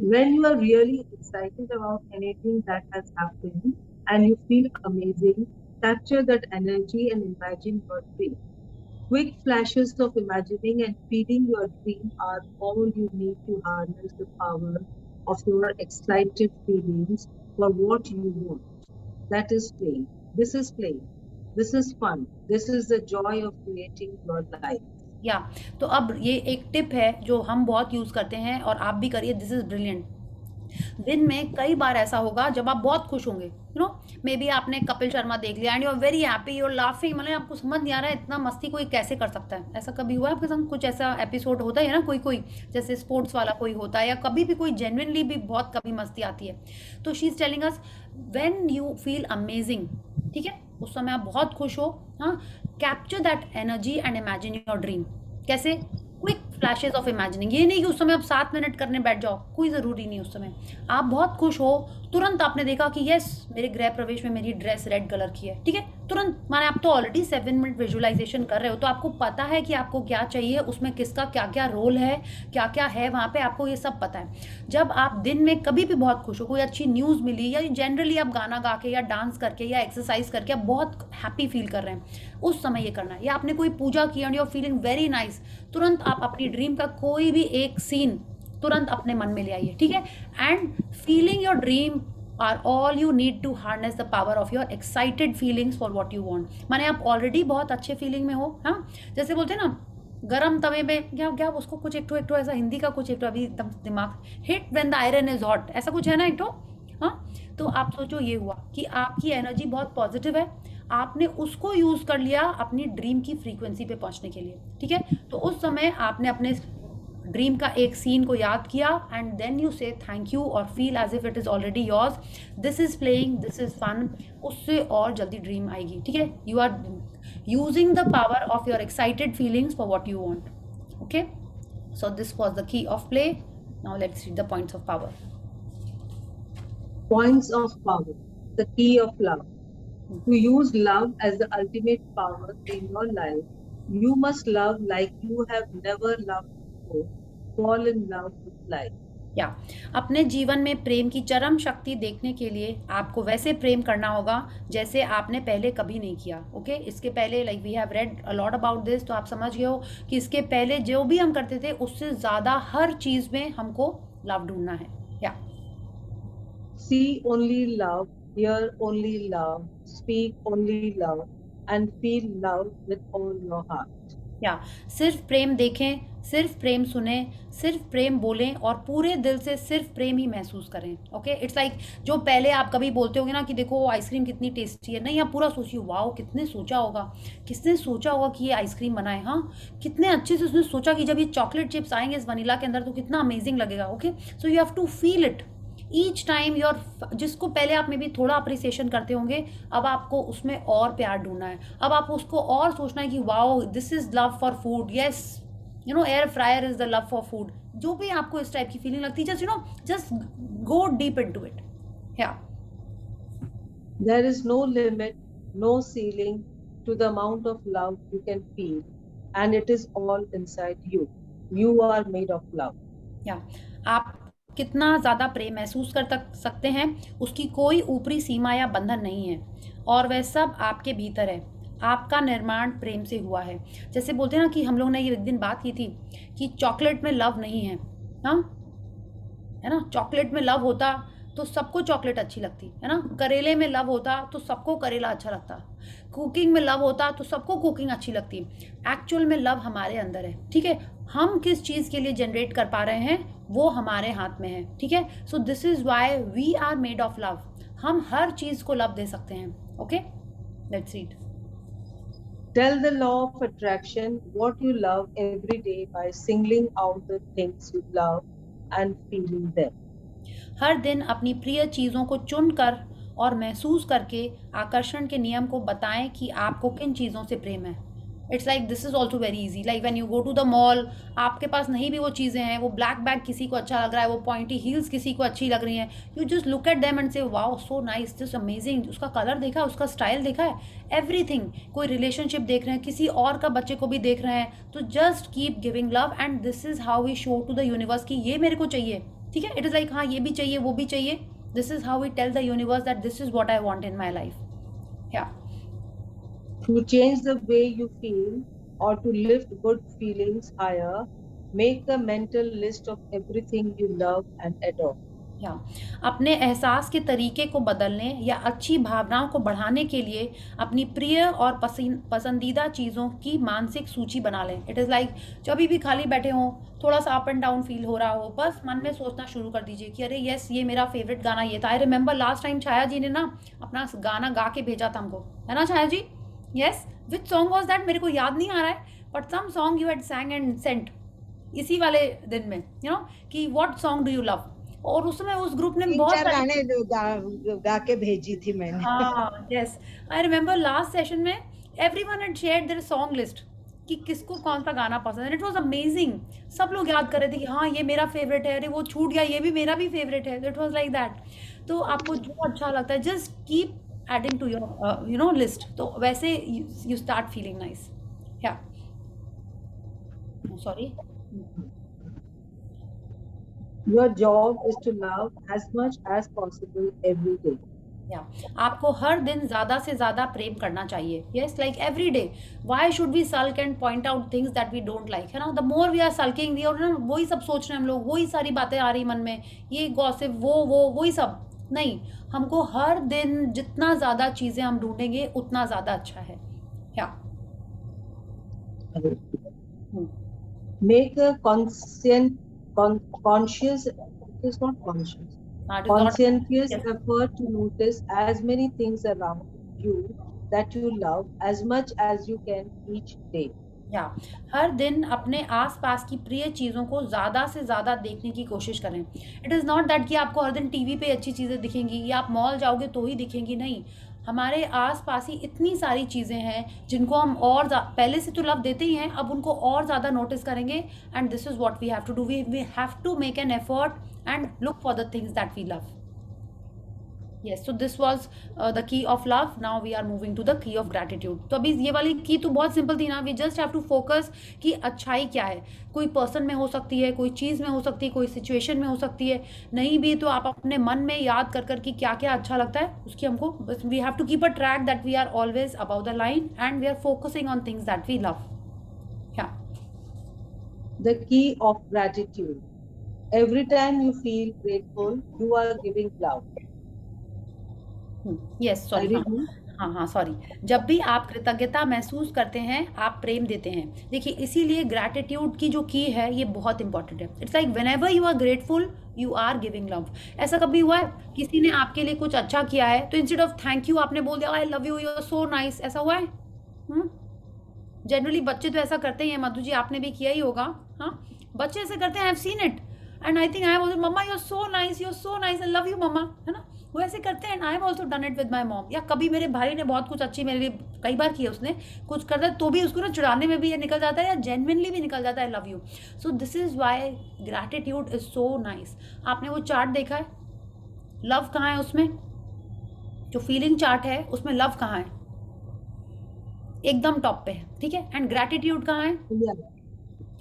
When you are really excited about anything that has happened and you feel amazing, capture that energy and imagine your dream. Quick flashes of imagining and feeding your dream are all you need to harness the power of your excited feelings for what you want. That is playing. This is playing. This is fun. This is the joy of creating your life. या तो अब ये एक tip है जो हम बहुत use करते हैं, और आप भी करिए, दिस इज़ ब्रिलियंट। दिन में कई बार ऐसा होगा जब आप बहुत खुश होंगे, यू नो, मे बी आपने कपिल शर्मा देख लिया and you are very happy, you are laughing, मतलब आपको समझ नहीं आ रहा है इतना मस्ती कोई कैसे कर सकता है। ऐसा कभी हुआ है आपके संग? कुछ ऐसा एपिसोड होता है ना, कोई जैसे स्पोर्ट्स वाला कोई होता है, या कभी भी कोई जेन्युइनली भी बहुत कभी मस्ती आती है। तो she is telling us when you feel amazing, ठीक है, उस समय आप बहुत खुश हो, हाँ, capture that energy and imagine your dream. कैसे? Quick flashes of imagining. ये नहीं कि उस समय आप 7 मिनट करने बैठ जाओ, कोई ज़रूरी नहीं। उस समय आप बहुत खुश हो, तुरंत आपने देखा कि यस मेरे गृह प्रवेश में मेरी ड्रेस रेड कलर की है, ठीक है, तुरंत, माने आप तो ऑलरेडी 7 मिनट विजुअलाइजेशन कर रहे हो, तो आपको पता है कि आपको क्या चाहिए, उसमें किसका क्या क्या रोल है, क्या क्या है वहाँ पे, आपको ये सब पता है। जब आप दिन में कभी भी बहुत खुश हो, कोई अच्छी न्यूज़ मिली, या जनरली आप गाना गा के या डांस करके या एक्सरसाइज करके आप बहुत हैप्पी फील कर रहे हैं, उस समय ये करना है। या आपने कोई पूजा की and you are feeling very nice, तुरंत आप अपनी ड्रीम का कोई भी एक सीन तुरंत अपने मन में ले आइए, ठीक है। And feeling your dream are all you need to harness the power of your excited feelings for what you want. माने आप ऑलरेडी बहुत अच्छे फीलिंग में हो, हाँ, जैसे बोलते हैं ना गरम तवे में क्या उसको कुछ एक ठो ऐसा हिंदी का कुछ एक ठो अभी एकदम दिमाग, hit when the iron is hot, ऐसा कुछ है ना एक ठो, हाँ। तो आप सोचो ये हुआ कि आपकी एनर्जी बहुत पॉजिटिव है, आपने उसको यूज़ कर लिया अपनी ड्रीम की फ्रीक्वेंसी पे पहुंचने के लिए, ठीक है। तो उस समय आपने अपने ड्रीम का एक सीन को याद किया, and then you say thank you और feel as if it is already yours, this is playing, this is fun, उससे और जल्दी ड्रीम आएगी, ठीक है। You are using the power of your excited feelings for what you want, okay. So this was the key of play. Now let's read the points of power. Points of power, the key of love. To use love as the ultimate power in your life, you must love like you have never loved before. Fall in love with life. या अपने जीवन में प्रेम की चरम शक्ति देखने के लिए आपको वैसे प्रेम करना होगा जैसे आपने पहले कभी नहीं किया, ओके। इसके पहले like we have read a lot about this, तो आप समझ गए हो कि इसके पहले जो भी हम करते थे उससे ज़्यादा हर चीज़ में हमको लव ढूंढना है। या See only love, hear only love, speak only love, and feel love with all your heart. या सिर्फ प्रेम देखें, सिर्फ प्रेम सुने, सिर्फ प्रेम बोलें और पूरे दिल से सिर्फ प्रेम ही महसूस करें, ओके। इट्स लाइक जो पहले आप कभी बोलते होगे ना कि देखो आइसक्रीम कितनी टेस्टी है, नहीं आप पूरा सोचिए वाओ किसने सोचा होगा कि ये आइसक्रीम बनाए, हाँ कितने अच्छे से उसने सोचा कि जब ये चॉकलेट चिप्स आएंगे इस वनीला के अंदर तो कितना अमेजिंग लगेगा, okay. So you have to feel it each time your, जिसको पहले आप में भी थोड़ा अप्रिसिएशन करते होंगे, अब आपको उसमें और प्यार ढूंढना है, अब आपको उसको और सोचना है कि wow this is love for food, yes you know air fryer is the love for food. जो भी आपको इस टाइप की फीलिंग लगती है, just go deep into it. या There is no limit, no ceiling to the amount of love you can feel, and it is all inside you. You are made of love. या आप कितना ज़्यादा प्रेम महसूस कर सकते हैं उसकी कोई ऊपरी सीमा या बंधन नहीं है, और वह सब आपके भीतर है। आपका निर्माण प्रेम से हुआ है। जैसे बोलते हैं ना कि हम लोग ने ये एक दिन बात की थी कि चॉकलेट में लव नहीं है, हाँ है ना, चॉकलेट में लव होता तो सबको चॉकलेट अच्छी लगती है ना, करेले में लव होता तो सबको करेला अच्छा लगता, कुकिंग में लव होता तो सबको कुकिंग अच्छी लगती। एक्चुअल में लव हमारे अंदर है, ठीक है। हम किस चीज़ के लिए जनरेट कर पा रहे हैं वो हमारे हाथ में है, ठीक है। So this is why we are made of love. हम हर चीज़ को लव दे सकते हैं, okay. Let's read. Tell the law of attraction what you love every day by singling out the things you love and feeling them. हर दिन अपनी प्रिय चीज़ों को चुनकर और महसूस करके आकर्षण के नियम को बताएं कि आपको किन चीज़ों से प्रेम है. It's like this is also very easy. Like when you go to the mall, आपके पास नहीं भी वो चीज़ें हैं, वो ब्लैक बैग किसी को अच्छा लग रहा है, वो पॉइंटी हील्स किसी को अच्छी लग रही हैं, you just look at them and say wow so nice, this amazing. उसका कलर देखा है, उसका स्टाइल देखा है, एवरीथिंग. कोई रिलेशनशिप देख रहे हैं, किसी और का बच्चे को भी देख रहे हैं, तो just keep giving love and this is how we show to the universe कि ये मेरे को चाहिए. ठीक है, इट इज़ लाइक हाँ ये भी चाहिए, वो भी चाहिए. This is how we tell the universe that this is what I want in my life. या To change the way you feel or to lift good feelings higher, make a mental list of everything you love and adore. या अपने एहसास के तरीके को बदलने या अच्छी भावनाओं को बढ़ाने के लिए अपनी प्रिय और पसंदीदा चीज़ों की मानसिक सूची बना लें. इट इज़ लाइक जब भी खाली बैठे हों, थोड़ा सा अप एंड डाउन फील हो रहा हो, बस मन में सोचना शुरू कर दीजिए कि अरे यस ये मेरा फेवरेट गाना ये था. आई रिमेंबर लास्ट टाइम छाया जी ने ना अपना गाना गा के भेजा था हमको, है ना Chhaya ji? Yes, which song was that? मेरे को याद नहीं आ रहा है, but some song you had sang and sent इसी वाले दिन में, यू नो कि what song do you love. और उसमें उस ग्रुप ने बहुत सारे गाने गा के भेजी थी मैंने. हाँ yes, I remember last session में everyone had shared their song list कि किसको कौन सा गाना पसंद है. It was amazing. सब लोग याद कर रहे थे कि हाँ ये मेरा फेवरेट है, अरे वो छूट गया, ये भी मेरा भी फेवरेट है. It was like that. तो आपको जो अच्छा लगता है just keep adding to your you know list. तो वैसे you start feeling nice. Yeah sorry. Your job is to love as much as possible every day. आपको हर दिन ज़्यादा से ज़्यादा प्रेम करना चाहिए. Yes, like every day. Why should we sulk and point out things that we don't like, है ना? The more we are sulking we और ना वही सब सोच रहे हैं हम लोग, वही सारी बातें आ रही मन में, ये गॉसिप वो वही सब नहीं. हमको हर दिन जितना ज़्यादा चीज़ें हम ढूंढेंगे उतना ज़्यादा अच्छा है. क्या Make a conscious, it is not conscious, conscientious effort to notice as many things around you that you love as much as you can each day. या हर दिन अपने आसपास की प्रिय चीज़ों को ज़्यादा से ज़्यादा देखने की कोशिश करें. इट इज़ नॉट दैट कि आपको हर दिन टीवी पे अच्छी चीज़ें दिखेंगी या आप मॉल जाओगे तो ही दिखेंगी. नहीं, हमारे आसपास ही इतनी सारी चीज़ें हैं जिनको हम और पहले से तो लव देते ही हैं, अब उनको और ज़्यादा नोटिस करेंगे. And this is what we have to do. We have to make an effort and look for the things that we love. Yes, so this was the key of love. Now we are moving to the key of gratitude. तो अभी ये वाली की तो बहुत simple थी ना. We just have to focus कि अच्छाई क्या है. कोई पर्सन में हो सकती है, कोई चीज़ में हो सकती है, कोई सिचुएशन में हो सकती है. नहीं भी तो आप अपने मन में याद कर कि क्या क्या अच्छा लगता है उसकी हमको. We have to keep a track that we are always above the line and we are focusing on things that we love. Yeah. The key of gratitude. Every time you feel grateful, you are giving love. Yes sorry. हाँ sorry. जब भी आप कृतज्ञता महसूस करते हैं आप प्रेम देते हैं. देखिए इसीलिए ग्रैटिट्यूड की जो की है ये बहुत इंपॉर्टेंट है. It's like whenever you are grateful you are giving love. ऐसा कभी हुआ है किसी ने आपके लिए कुछ अच्छा किया है तो इंस्टेड ऑफ थैंक यू आपने बोल दिया I love you, you are so nice. ऐसा हुआ है? जनरली बच्चे तो ऐसा करते ही हैं. मधु जी आपने भी किया ही होगा. हाँ बच्चे ऐसे करते हैं. I have seen it and I think I was mamma you are so nice, you are so nice, I love you mamma, है ना? वो ऐसे करते हैं. I have also done it with my mom. या कभी मेरे भाई ने बहुत कुछ अच्छी मेरे लिए कई बार किया, उसने कुछ करता है तो भी उसको ना चिढ़ाने में भी ये निकल जाता है या जेन्युइनली भी निकल जाता है आई love you. So this is why gratitude is so nice. आपने वो चार्ट देखा है? लव कहाँ है उसमें? जो फीलिंग चार्ट है उसमें लव कहाँ है? एकदम टॉप पे है. ठीक है. एंड ग्रैटिट्यूड कहाँ है?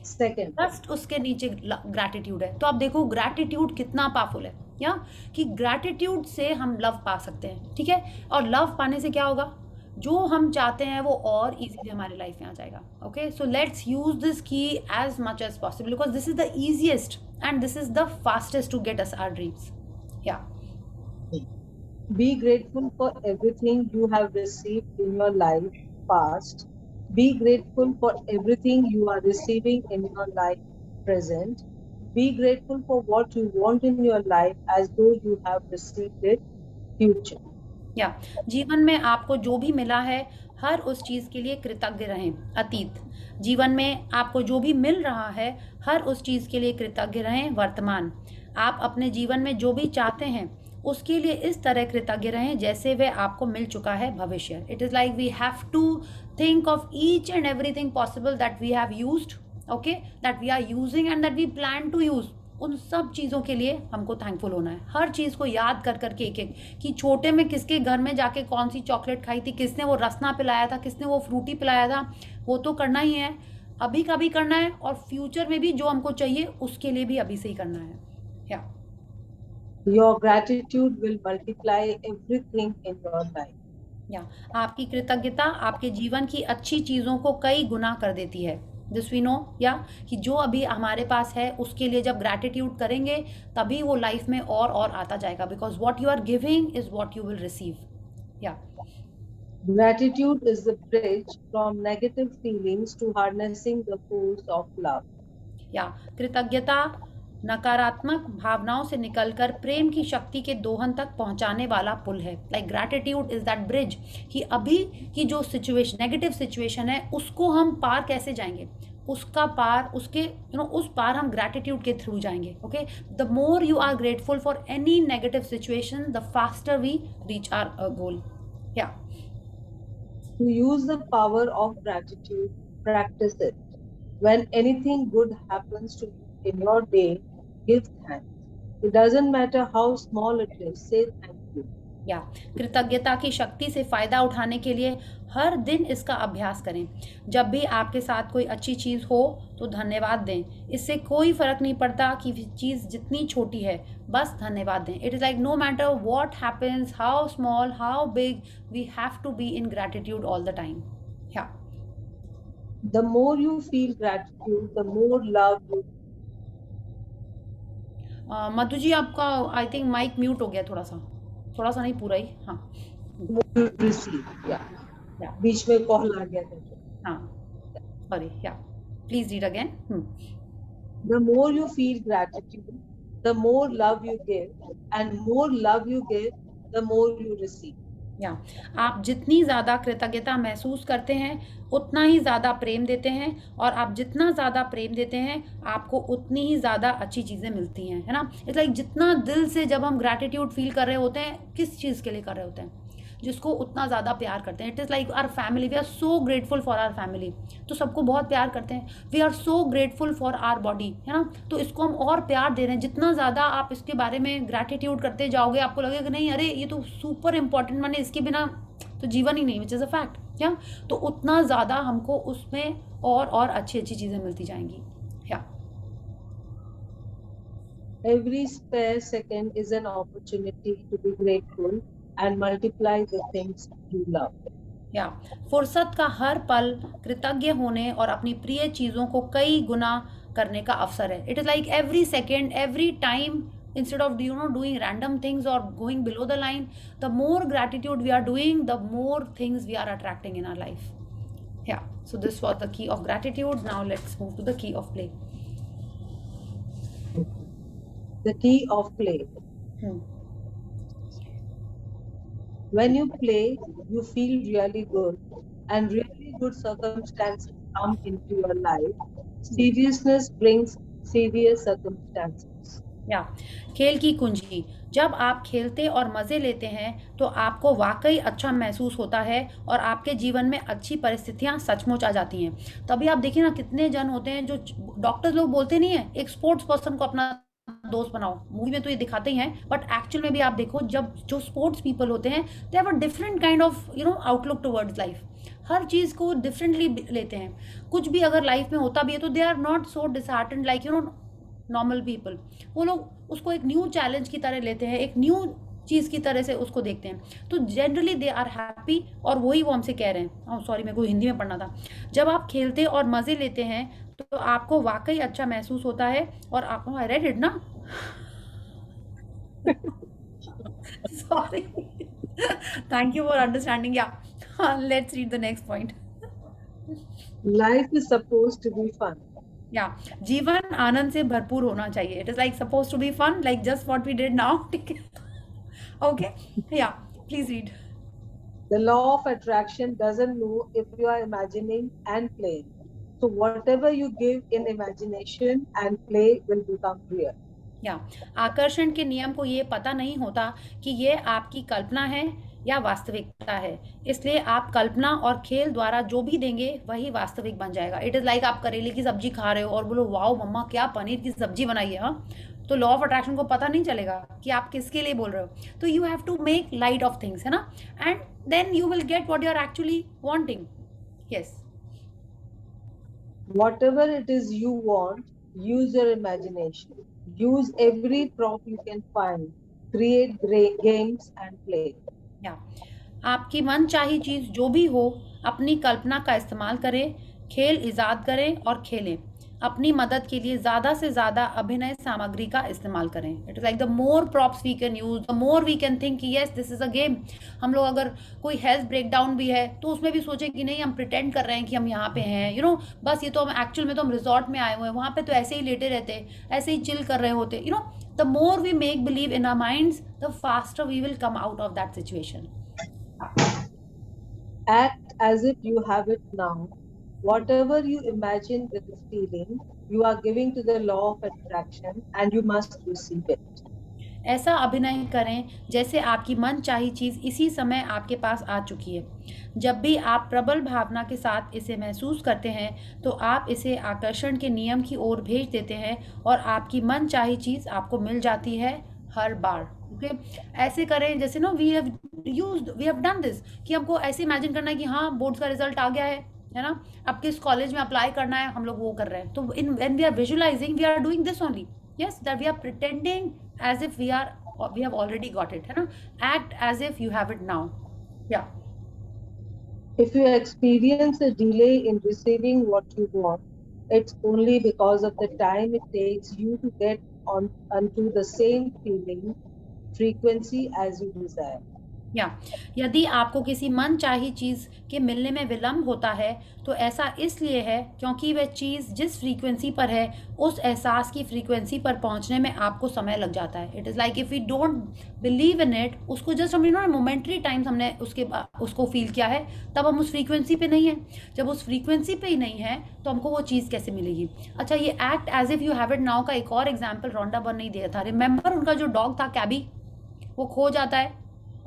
सेकंड, जस्ट उसके नीचे ग्रैटिट्यूड है. तो आप देखो ग्रैटिट्यूड कितना पावरफुल है. या कि ग्रैटिट्यूड से हम लव पा सकते हैं. ठीक है. और लव पाने से क्या होगा? जो हम चाहते हैं वो और इजीली हमारे लाइफ में आ जाएगा. Okay, so let's use this key as much as possible because this is the easiest and this is the fastest to get us our dreams. Yeah be grateful for everything you have received in your life past. Be grateful for everything you are receiving in your life present. Be grateful for what you want in your life as though you have received it future. या जीवन में आपको जो भी मिला है हर उस चीज़ के लिए कृतज्ञ रहें। अतीत, जीवन में आपको जो भी मिल रहा है हर उस चीज़ के लिए कृतज्ञ रहें। वर्तमान, आप अपने जीवन में जो भी चाहते हैं उसके लिए इस तरह कृतज्ञ रहें जैसे वह आपको मिल चुका है। भविष्य, it is like we have to think of each and everything possible that we have used, okay, that we are using and that we plan to use। उन सब चीज़ों के लिए हमको थैंकफुल होना है। हर चीज़ को याद कर करके एक एक, कि छोटे में किसके घर में जाके कौन सी चॉकलेट खाई थी, किसने वो रसना पिलाया था, किसने वो फ्रूटी पिलाया था, वो तो करना ही है, अभी का भी करना है, और फ्यूचर में भी जो हमको चाहिए उसके लिए भी अभी से ही करना है। या Your gratitude will multiply everything in your life. या आपकी कृतज्ञता आपके जीवन की अच्छी चीज़ों को कई गुना कर देती है। दिस वी नो, या कि जो अभी हमारे पास है उसके लिए जब ग्रैटिट्यूड करेंगे तभी वो लाइफ में और आता जाएगा, because what you are giving is what you will receive. Yeah Gratitude is the bridge from negative feelings to harnessing the force of love. या कृतज्ञता नकारात्मक भावनाओं से निकलकर प्रेम की शक्ति के दोहन तक पहुंचाने वाला पुल है। Like gratitude is that bridge, कि अभी की जो सिचुएशन, नेगेटिव सिचुएशन है, उसको हम पार कैसे जाएंगे, उसका पार, उसके उस पार हम ग्रैटिट्यूड के थ्रू जाएंगे। Okay, the more you are grateful for any negative situation the faster we reach our goal. Yeah To use the power of gratitude, practice it. When anything good happens to you in your day, give thanks. It doesn't matter how small it is, say thank you. या कृतज्ञता की शक्ति से फ़ायदा उठाने के लिए हर दिन इसका अभ्यास करें। जब भी आपके साथ कोई अच्छी चीज़ हो तो धन्यवाद दें। इससे कोई फ़र्क नहीं पड़ता कि चीज़ जितनी छोटी है, बस धन्यवाद दें। It is like no matter what happens, how small, how big, we have to be in gratitude all the time. Yeah The more you feel gratitude, the more love you. Madhu ji आपका आई थिंक माइक म्यूट हो गया, थोड़ा सा नहीं, पूरा ही। हाँ, बीच में call आ गया था। हाँ, सॉरी, या please read again. The more you feel gratitude, the more love you give, and more love you give, the more you receive. या आप जितनी ज़्यादा कृतज्ञता महसूस करते हैं उतना ही ज़्यादा प्रेम देते हैं, और आप जितना ज़्यादा प्रेम देते हैं आपको उतनी ही ज़्यादा अच्छी चीज़ें मिलती हैं, है ना। इट्स लाइक जितना दिल से जब हम ग्रैटिट्यूड फील कर रहे होते हैं, किस चीज़ के लिए कर रहे होते हैं, जिसको उतना ज़्यादा प्यार करते हैं। It is like our family, we are so grateful for our family, तो सबको बहुत प्यार करते हैं। We are so grateful for our body, है ना, तो इसको हम और प्यार दे रहे हैं। जितना ज़्यादा आप इसके बारे में ग्रैटिट्यूड करते जाओगे, आपको लगेगा कि नहीं, अरे ये तो सुपर इम्पॉर्टेंट, मैंने इसके बिना तो जीवन ही नहीं, विच इज़ अ फैक्ट। क्या, तो उतना ज़्यादा हमको उसमें और अच्छी चीज़ें मिलती जाएंगी। क्या Every spare second is an opportunity to be grateful and multiply the things you love. या फुर्सत का हर पल कृतज्ञ होने और अपनी प्रिय चीज़ों को कई गुना करने का अवसर है। It is like every second, every time, instead of doing random things or going below the line, the more gratitude we are doing, the more things we are attracting in our life. Yeah, so this was the key of gratitude. Now let's move to the key of play. The key of play. When you play, you feel really good, and really good circumstances come into your life. Seriousness brings serious circumstances. या खेल की कुंजी, जब आप खेलते और मज़े लेते हैं तो आपको वाकई अच्छा महसूस होता है और आपके जीवन में अच्छी परिस्थितियां सचमुच आ जाती हैं। तभी आप देखिए ना, कितने जन होते हैं जो डॉक्टर्स लोग बोलते नहीं है एक स्पोर्ट्स पर्सन को अपना दोस्त बनाओ, मूवी में तो ये दिखाते ही हैं, बट एक्चुअल में भी आप देखो, जब जो स्पोर्ट्स पीपल होते हैं they have a different kind of outlook towards life. हर चीज़ को डिफरेंटली लेते हैं। कुछ भी अगर लाइफ में होता भी है तो they are not so disheartened like normal people. वो लोग उसको एक न्यू चैलेंज की तरह लेते हैं, एक न्यू चीज़ की तरह से उसको देखते हैं। तो जनरली दे आर हैप्पी, और वही वो हमसे कह रहे हैं। सॉरी, मेरे को हिंदी में पढ़ना था। जब आप खेलते और मज़े लेते हैं तो आपको वाकई अच्छा महसूस होता है, और आप आई रेड इट ना, sorry, thank you for understanding. Yeah let's read the next point. Life is supposed to be fun. या जीवन आनंद से भरपूर होना चाहिए। It is like suppose to be fun, like just what we did now. ठीक है, okay, yeah please read. The law of attraction doesn't know if you are imagining and playing. So whatever you give in imagination and play will become real. आकर्षण के नियम को ये पता नहीं होता कि ये आपकी कल्पना है या वास्तविकता है, इसलिए आप कल्पना और खेल द्वारा जो भी देंगे वही वास्तविक बन जाएगा. इट इज़ लाइक आप करेले की सब्जी खा रहे हो और बोलो वाओ मम्मा क्या पनीर की सब्जी बनाई है. हाँ, तो लॉ ऑफ अट्रैक्शन को पता नहीं चलेगा कि आप किसके लिए बोल रहे हो. तो you have to make light of things, है ना, and then you will get what you are actually wanting. Yes, Whatever it is you want, use your imagination. Use every prop you can find. Create games and play. आपकी मन चाही चीज जो भी हो, अपनी कल्पना का इस्तेमाल करें, खेल इजाद करें और खेलें. अपनी मदद के लिए ज़्यादा से ज़्यादा अभिनय सामग्री का इस्तेमाल करें. It is like the more props we can use, the more we can think कि yes this is a game. हम लोग अगर कोई हेल्थ ब्रेकडाउन भी है तो उसमें भी सोचें कि नहीं हम प्रिटेंड कर रहे हैं कि हम यहाँ पे हैं, यू नो, बस ये तो हम एक्चुअल में तो हम रिजॉर्ट में आए हुए हैं, वहाँ पे तो ऐसे ही लेटे रहते, ऐसे ही चिल कर रहे होते, you know. The more we make believe in our minds, the faster we will come out of that situation. Act as if you have it now. Whatever you imagine with the feeling, you are giving to the law of attraction and you must receive it. ऐसा अभिनय करें जैसे आपकी मन चाही चीज़ इसी समय आपके पास आ चुकी है. जब भी आप प्रबल भावना के साथ इसे महसूस करते हैं तो आप इसे आकर्षण के नियम की ओर भेज देते हैं और आपकी मन चाही चीज़ आपको मिल जाती है हर बार. ओके, ऐसे करें जैसे ना वी हैव डन दिस, कि हमको ऐसे इमेजिन करना है कि हाँ बोर्ड्स का रिजल्ट आ गया है ना, अब किस कॉलेज में अप्लाई करना है, हम लोग वो कर रहे हैं. तो इन when we are visualizing we are doing this only. yes, that we are pretending as if we have already got it, है ना. Act as if you have it now. Yeah. If you experience a delay in receiving what you want, it's only because of the time it takes you to get onto the same feeling frequency as you desire. यदि आपको किसी मन चाही चीज़ के मिलने में विलम्ब होता है तो ऐसा इसलिए है क्योंकि वह चीज़ जिस फ्रीक्वेंसी पर है उस एहसास की फ्रीक्वेंसी पर पहुंचने में आपको समय लग जाता है. It is like if we don't believe in it, उसको जस्ट हम मोमेंट्री टाइम्स हमने उसको फील किया है, तब हम उस फ्रीक्वेंसी पे नहीं हैं. जब उस फ्रीक्वेंसी पे ही नहीं है तो हमको वो चीज़ कैसे मिलेगी. अच्छा, ये act as if you have it now का एक और एग्जाम्पल रोंडा बर्न ने दिया था. रिमेंबर उनका जो डॉग था कैबी, वो खो जाता है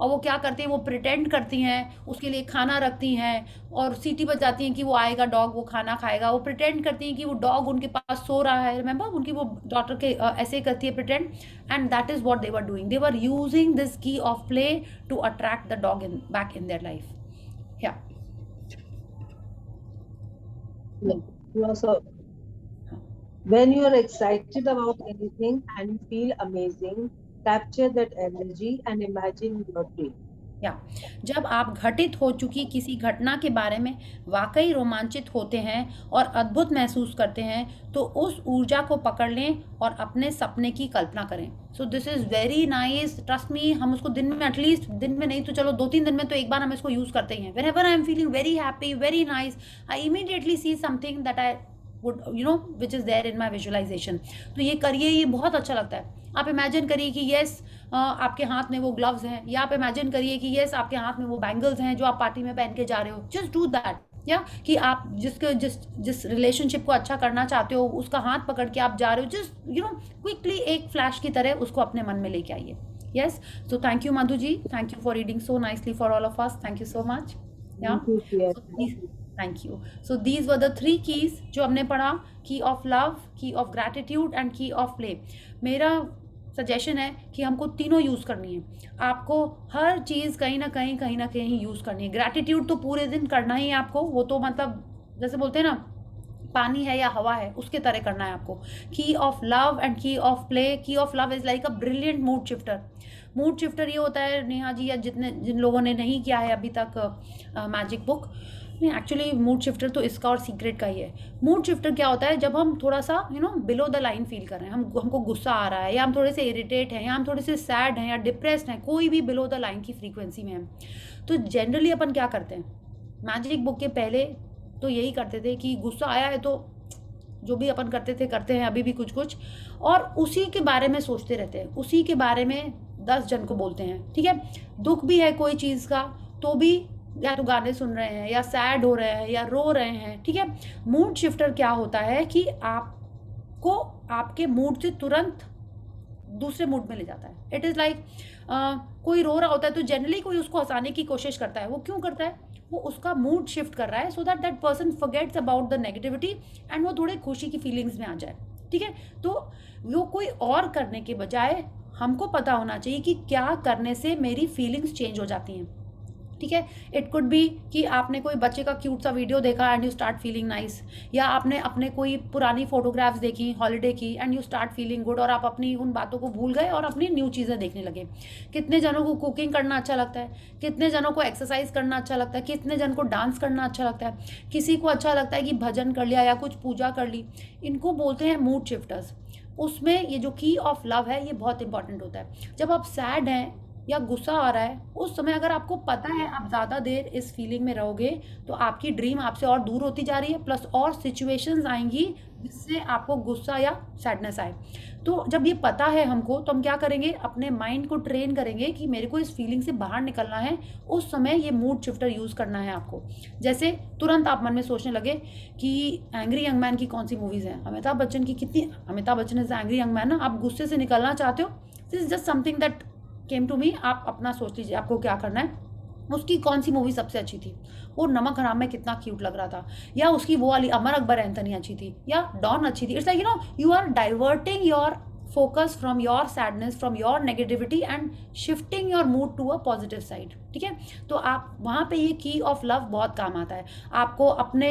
और वो क्या करती हैं, वो प्रिटेंड करती हैं, उसके लिए खाना रखती हैं और सीटी बजाती हैं कि वो आएगा डॉग, वो खाना खाएगा. वो प्रिटेंड करती हैं कि वो डॉग उनके पास सो रहा है. रिमेंबर उनकी वो डॉटर के ऐसे करती है pretend, and that is what they were doing. They were using this key of play to attract the dog in back in their life. Yeah when you are excited about anything and you feel amazing, capture that energy and imagine your dream. जब आप घटित हो चुकी किसी घटना के बारे में वाकई रोमांचित होते हैं और अद्भुत महसूस करते हैं तो उस ऊर्जा को पकड़ लें और अपने सपने की कल्पना करें. So this is very nice, trust me. हम उसको दिन में, एटलीस्ट दिन में नहीं तो चलो 2-3 दिन में तो एक बार हम इसको यूज़ करते ही हैं. Whenever I am feeling very happy, very nice, I immediately see something that I would which is there in my visualization. तो ये करिए, ये बहुत अच्छा लगता है. आप इमेजिन करिए कि येस आपके हाथ में वो ग्लव्स हैं, या आप इमेजिन करिए कि येस आपके हाथ में वो बैंगल्स हैं जो आप पार्टी में पहन के जा रहे हो. Just do that. या कि आप जिस रिलेशनशिप को अच्छा करना चाहते हो उसका हाथ पकड़ के आप जा रहे हो. जस्ट क्विकली एक फ्लैश की तरह उसको अपने मन में लेके आइए. Yes, so thank you Madhu ji, thank you for reading so nicely for all of us. Thank you so much. Thank you. So these were the 3 keys जो हमने पढ़ा: key of love, key of gratitude and key of play. मेरा suggestion है कि हमको तीनों use करनी है. आपको हर चीज़ कहीं ना कहीं यूज़ करनी है. ग्रैटिट्यूड तो पूरे दिन करना ही है आपको, वो तो मतलब जैसे बोलते हैं ना पानी है या हवा है उसके तरह करना है आपको. की of love and key of play. की of love is like a brilliant mood shifter. Mood shifter ये होता है नेहा जी, या जिन लोगों ने नहीं किया है अभी तक मैजिक बुक नहीं, एक्चुअली मूड शिफ्टर तो इसका और सीक्रेट का ही है. मूड शिफ्टर क्या होता है, जब हम थोड़ा सा बिलो द लाइन फील कर रहे हैं, हमको गुस्सा आ रहा है, या हम थोड़े से इरिटेट हैं, या हम थोड़े से सैड हैं या डिप्रेस्ड हैं, कोई भी बिलो द लाइन की फ्रीक्वेंसी में हैं, तो जनरली अपन क्या करते हैं, मैजिक बुक के पहले तो यही करते थे कि गुस्सा आया है तो जो भी अपन करते हैं अभी भी कुछ और उसी के बारे में सोचते रहते हैं, उसी के बारे में 10 जन को बोलते हैं. ठीक है, दुख भी है कोई चीज़ का तो भी या तो गाने सुन रहे हैं, या सैड हो रहे हैं, या रो रहे हैं, ठीक है। मूड शिफ्टर क्या होता है कि आपको आपके मूड से तुरंत दूसरे मूड में ले जाता है। इट इज़ लाइक कोई रो रहा होता है तो जनरली कोई उसको हंसाने की कोशिश करता है। वो क्यों करता है? वो उसका मूड शिफ्ट कर रहा है so that that person forgets about the negativity and वो थोड़े खुशी की फीलिंग्स में आ जाए, ठीक है। तो वो कोई और करने के बजाय हमको पता होना चाहिए कि क्या करने से मेरी फीलिंग्स चेंज हो जाती हैं, ठीक है। इट कुड बी कि आपने कोई बच्चे का क्यूट सा वीडियो देखा and you start feeling nice, या आपने अपने कोई पुरानी फोटोग्राफ्स देखी हॉलीडे की and you start feeling good, और आप अपनी उन बातों को भूल गए और अपनी न्यू चीज़ें देखने लगे। कितने जनों को कुकिंग करना अच्छा लगता है, कितने जनों को एक्सरसाइज करना अच्छा लगता है, कितने जन को डांस करना अच्छा लगता है, किसी को अच्छा लगता है कि भजन कर लिया या कुछ पूजा कर ली। इनको बोलते हैं मूड शिफ्टर्स। उसमें ये जो की ऑफ लव है ये बहुत इंपॉर्टेंट होता है। जब आप सैड हैं या गुस्सा आ रहा है उस समय अगर आपको पता है आप ज़्यादा देर इस फीलिंग में रहोगे तो आपकी ड्रीम आपसे और दूर होती जा रही है, प्लस और सिचुएशंस आएंगी जिससे आपको गुस्सा या सैडनेस आए। तो जब ये पता है हमको तो हम क्या करेंगे, अपने माइंड को ट्रेन करेंगे कि मेरे को इस फीलिंग से बाहर निकलना है। उस समय ये मूड शिफ्टर यूज़ करना है आपको। जैसे तुरंत आप मन में सोचने लगे कि एंग्री यंग मैन की कौन सी मूवीज़ हैं, अमिताभ बच्चन की कितनी, Amitabh Bachchan is angry young man ना, आप गुस्से से निकलना चाहते हो, this is just something that came to me. आप अपना सोच लीजिए आपको क्या करना है। उसकी कौन सी मूवी सबसे अच्छी थी, वो नमक हराम में कितना क्यूट लग रहा था, या उसकी वो वाली अमर अकबर एंथनी अच्छी थी, या डॉन अच्छी थी। It's like you are diverting your focus from your sadness, from your negativity and shifting your mood to a positive side, ठीक है। तो आप वहाँ पे ये की ऑफ लव बहुत काम आता है। आपको अपने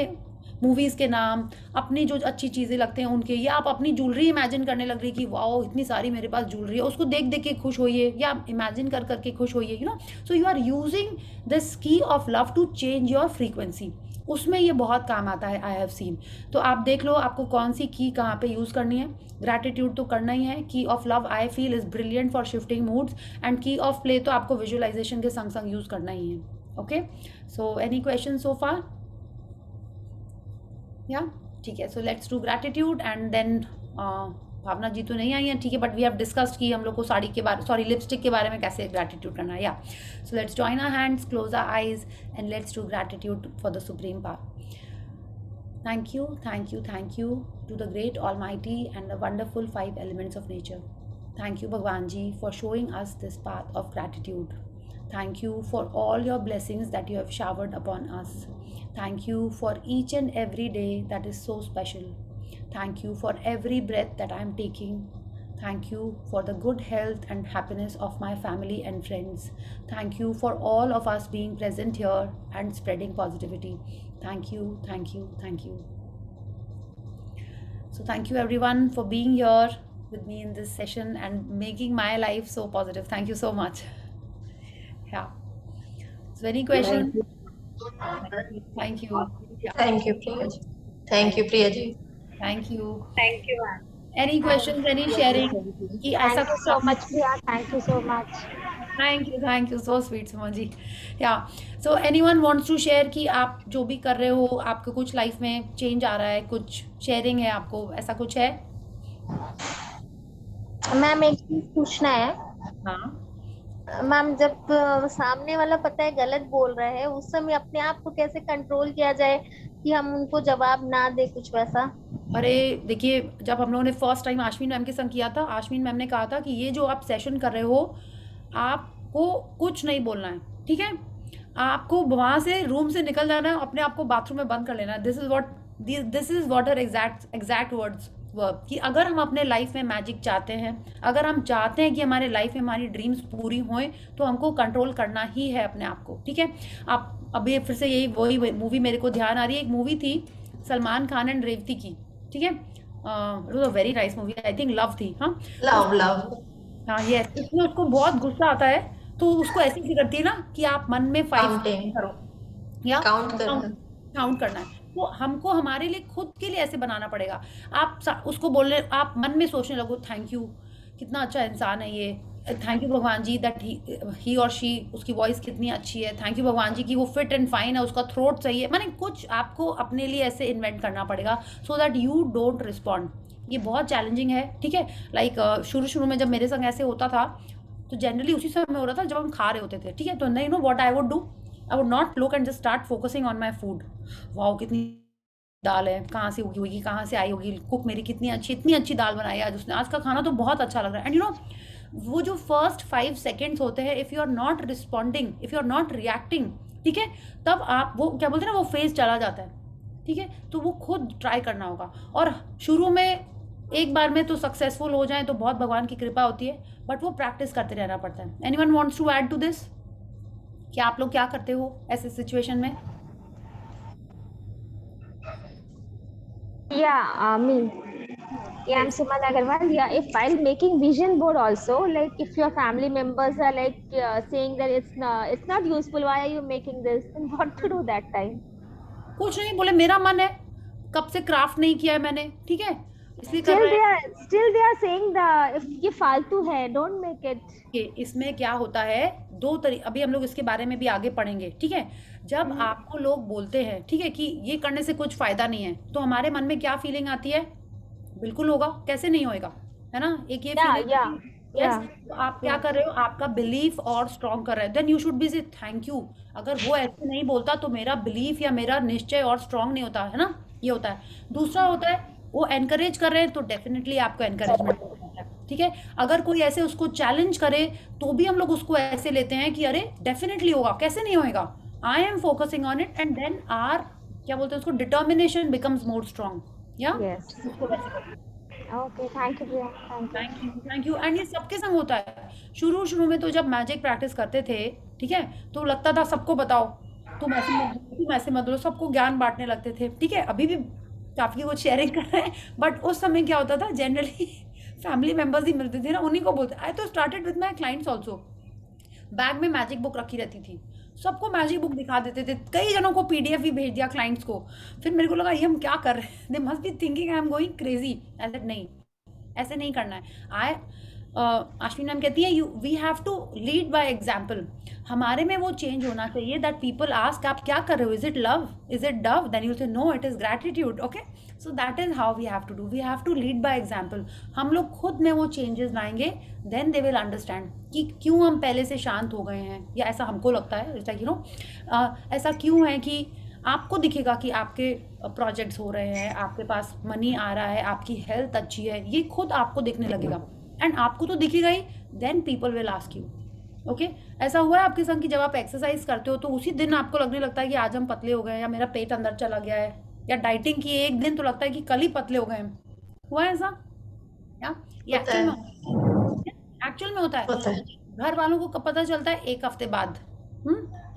मूवीज़ के नाम, अपनी जो अच्छी चीज़ें लगते हैं उनके, या आप अपनी ज्वेलरी इमेजिन करने लग रही कि वाओ इतनी सारी मेरे पास ज्वेलरी है, उसको देख देख के खुश होइए या इमेजिन कर करके खुश होइए, you know. So you are using this key of love to change your frequency. उसमें ये बहुत काम आता है, आई हैव सीन। तो आप देख लो आपको कौन सी की कहाँ पे यूज़ करनी है। ग्रैटिट्यूड तो करना ही है। की of love I feel is brilliant for shifting moods, and key of play तो आपको विजुअलाइजेशन के संग संग यूज़ करना ही है। Okay, so any question so far? Yeah ठीक है, so let's do gratitude and then Bhavna ji तो नहीं आई है, ठीक है, बट वी हैव डिस्कस्ड कि हम लोग को साड़ी के बारे, सॉरी लिपस्टिक के बारे में कैसे ग्रैटिट्यूड करना है। Yeah so let's join our hands, close our eyes and let's do gratitude for the supreme power. Thank you, thank you, thank you to the great Almighty and the wonderful 5 elements of nature. Thank you, Bhagwan Ji, for showing us this path of gratitude. Thank you for all your blessings that you have showered upon us. Thank you for each and every day that is so special. Thank you for every breath that I am taking. Thank you for the good health and happiness of my family and friends. Thank you for all of us being present here and spreading positivity. Thank you, thank you, thank you. So thank you everyone for being here with me in this session and making my life so positive. Thank you so much. Yeah. So any questions? Thank you. Thank you, Priya ji. Thank you, Priya ji. Thank you. Thank you, ma'am. Any questions, any sharing? कि ऐसा Thank you so much, Priya. Thank you so much. Thank you, so sweet, Suman ji. Yeah, so anyone wants to share कि आप जो भी कर रहे हो, आपको कुछ लाइफ में चेंज आ रहा है, कुछ शेयरिंग है आपको, ऐसा कुछ है? मैम एक चीज पूछना है। हाँ मैम, जब सामने वाला पता है गलत बोल रहा है, उस समय अपने आप को कैसे कंट्रोल किया जाए कि हम उनको जवाब ना दे, कुछ वैसा? अरे देखिए, जब हम लोगों ने फर्स्ट टाइम आश्विन मैम के संग किया था, आश्विन मैम ने कहा था कि ये जो आप सेशन कर रहे हो, आपको कुछ नहीं बोलना है, ठीक है। आपको वहाँ से रूम से निकल जाना है, अपने आप को बाथरूम में बंद कर लेना है। This is what are exact words verb, कि अगर हम अपने लाइफ में मैजिक चाहते हैं, अगर हम चाहते हैं कि हमारे लाइफ में हमारी ड्रीम्स पूरी होएं, तो हमको कंट्रोल करना ही है अपने आप को, ठीक है। आप अभी फिर से यही वही मूवी मेरे को ध्यान आ रही है, एक मूवी थी सलमान खान एंड रेवती की, ठीक है। It was a very nice movie, I think love थी। हाँ लव हाँ ये इसमें उसको बहुत गुस्सा आता है, तो उसको ऐसी सी करती है ना कि आप मन में 5 करो या काउंट करना है। तो हमको हमारे लिए खुद के लिए ऐसे बनाना पड़ेगा। आप उसको बोलने, आप मन में सोचने लगो, थैंक यू, कितना अच्छा इंसान है ये, थैंक यू भगवान जी दैट ही और शी, उसकी वॉइस कितनी अच्छी है, थैंक यू भगवान जी कि वो फिट एंड फाइन है, उसका थ्रोट सही है। माने कुछ आपको अपने लिए ऐसे इन्वेंट करना पड़ेगा so that you don't respond. ये बहुत चैलेंजिंग है, ठीक है। लाइक शुरू में जब मेरे संग ऐसे होता था तो जनरली उसी समय हो रहा था जब हम खा रहे होते थे, ठीक है। तो नहीं know what I would do, I would not look and just start focusing on my food. Wow कितनी दाल है, कहाँ से उगी होगी, कहाँ से आई होगी, कुक मेरी कितनी अच्छी, इतनी अच्छी दाल बनाई है आज उसने, आज का खाना तो बहुत अच्छा लग रहा है. एंड यू नो वो जो फर्स्ट 5 सेकेंड्स होते हैं, if you are not responding, if you are not reacting, ठीक है, तब आप वो क्या बोलते हैं ना, वो फेज चला जाता है. ठीक है, तो वो खुद ट्राई करना होगा. और शुरू में एक बार में तो सक्सेसफुल हो जाए तो बहुत भगवान की कृपा होती है, बट वो प्रैक्टिस करते रहना पड़ता है. Anyone wants to add to this? क्या आप लोग क्या करते हो ऐसे सिचुएशन में? Me. Yeah, I'm Suman Agarwal. Yeah, if while making vision board also, like if your family members are like saying that it's not useful, why are you making this? Then what to do that time? कुछ नहीं, बोले मेरा मन है, कब से craft नहीं किया है मैंने, ठीक है, इसलिए कर रहे हैं. Still they are saying if ये फालतू है, don't make it. इसमें क्या होता है, दो तरीके, अभी हम लोग इसके बारे में भी आगे पढ़ेंगे. ठीक है, जब आपको लोग बोलते हैं, ठीक है, कि ये करने से कुछ फायदा नहीं है, तो हमारे मन में क्या फीलिंग आती है? बिल्कुल होगा, कैसे नहीं होएगा, है ना. एक ये फीलिंग, यस, तो आप क्या कर रहे हो, आपका बिलीफ और स्ट्रॉन्ग कर रहे हो, देन यू शुड बी से थैंक यू. अगर वो ऐसे नहीं बोलता तो मेरा बिलीफ या मेरा निश्चय और स्ट्रॉन्ग नहीं होता, है ना. ये होता है. दूसरा होता है वो एनकरेज कर रहे हैं तो डेफिनेटली आपको एनकरेजमेंट होता है. ठीक है, अगर कोई ऐसे उसको चैलेंज करे तो भी हम लोग उसको ऐसे लेते हैं कि अरे डेफिनेटली होगा, कैसे नहीं होएगा, I am focusing on it, and then are क्या बोलते हैं उसको, determination becomes more strong. Yeah okay, thank you. And ये सबके संग होता है. शुरू में तो जब मैजिक प्रैक्टिस करते थे, ठीक है, तो लगता था सबको बताओ, तुम ऐसे मत लो, सबको ज्ञान बांटने लगते थे. ठीक है, अभी भी काफ़ी कुछ शेयरिंग कर रहे हैं, बट उस समय क्या होता था, जनरली फैमिली मेम्बर्स ही मिलते थे ना, उन्हीं को बोलते. आई तो started with my clients also. Bag में मैजिक बुक रखी रहती थी, सबको मैजिक बुक दिखा देते थे, कई जनों को PDF भी भेज दिया क्लाइंट्स को. फिर मेरे को लगा ये हम क्या कर रहे हैं, they must be thinking I am going crazy. नहीं, ऐसे नहीं करना है. अश्विनी मैम कहती है we have to lead by example. हमारे में वो चेंज होना चाहिए दैट पीपल आस्क आप क्या कर रहे हो, is it love, is it dove, then you say no it is gratitude. Okay, so that is how we have to do, we have to lead by example. हम लोग खुद में वो चेंजेस लाएंगे, देन दे विल अंडरस्टैंड कि क्यों हम पहले से शांत हो गए हैं, या ऐसा हमको लगता है, यू नो, ऐसा क्यों है कि आपको दिखेगा कि आपके प्रोजेक्ट्स हो रहे हैं, आपके पास मनी आ रहा है, आपकी हेल्थ अच्छी है, ये खुद आपको दिखने लगेगा. एंड आपको तो दिखेगा ही, then people will ask you. Okay, ऐसा हुआ है आपके संग कि जब आप एक्सरसाइज करते हो तो उसी दिन आपको लगने लगता है कि आज हम पतले हो गए, या मेरा पेट अंदर चला गया है, या डाइटिंग की एक दिन तो लगता है कि कल ही पतले हो गए हैं. हुआ है ऐसा? ये एक्चुअल में होता है. घर वालों को कब पता चलता है? एक हफ्ते बाद.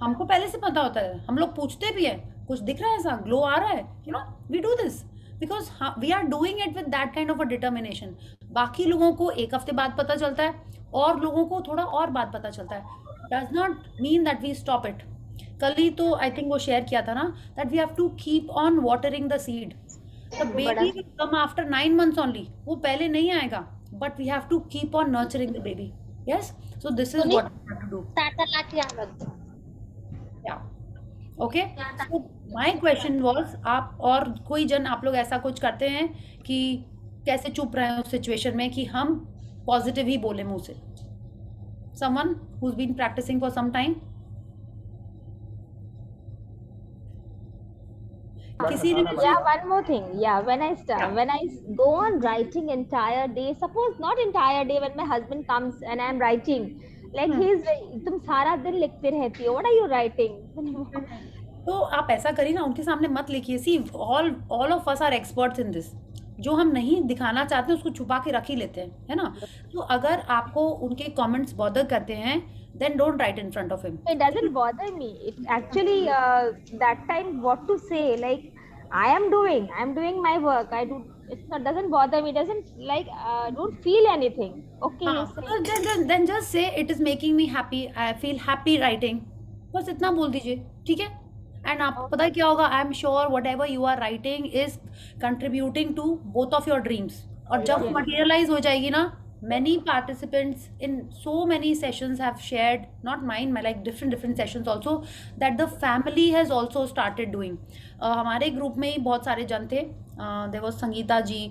हमको पहले से पता होता है, हम लोग पूछते भी है, कुछ दिख रहा है, ऐसा ग्लो आ रहा है, you know, we do this because we are doing it with that kind of a determination. बाकी लोगों को एक हफ्ते बाद पता चलता है, और लोगों को थोड़ा और बाद पता चलता है. Does not mean that we stop it. कल ही तो आई थिंक वो शेयर किया था ना, that we have to keep on watering the seed. The baby will come after 9 months only. वो पहले नहीं आएगा, but we have to keep on nurturing the baby. Yes, so this is what we have to do. Okay, so my question was, आप और कोई जन आप लोग ऐसा कुछ करते हैं कि कैसे चुप रहे हैं उस सिचुएशन में कि हम पॉजिटिव ही बोले मुंह से? Someone who has been practising for some time? One more thing. When I go on writing entire day, suppose not entire day, when my husband comes and I am writing, like तुम सारा दिन लिखते रहती हो, what are you writing? तो आप ऐसा करिए ना, उनके सामने मत लिखिए. सी, all of us are experts in this. जो हम नहीं दिखाना चाहते उसको छुपा के रख ही लेते हैं, है ना. तो अगर आपको उनके कमेंट्स बॉदर करते हैं, then don't write in front of him. It doesn't bother me. It actually that time what to say, like I'm doing my work. Doesn't bother me. Doesn't like don't feel anything. Okay. Then just say it is making me happy. I feel happy writing. बस इतना बोल दीजिए, ठीक है. And आपको पता है क्या होगा, I am sure whatever you are writing is contributing to both of your dreams. और जब मटेरियलाइज हो जाएगी ना, many participants in so many sessions have shared, not mine, my like different sessions also, that the family has also started doing. हमारे group में ही बहुत सारे जन थे. there was Sangeeta ji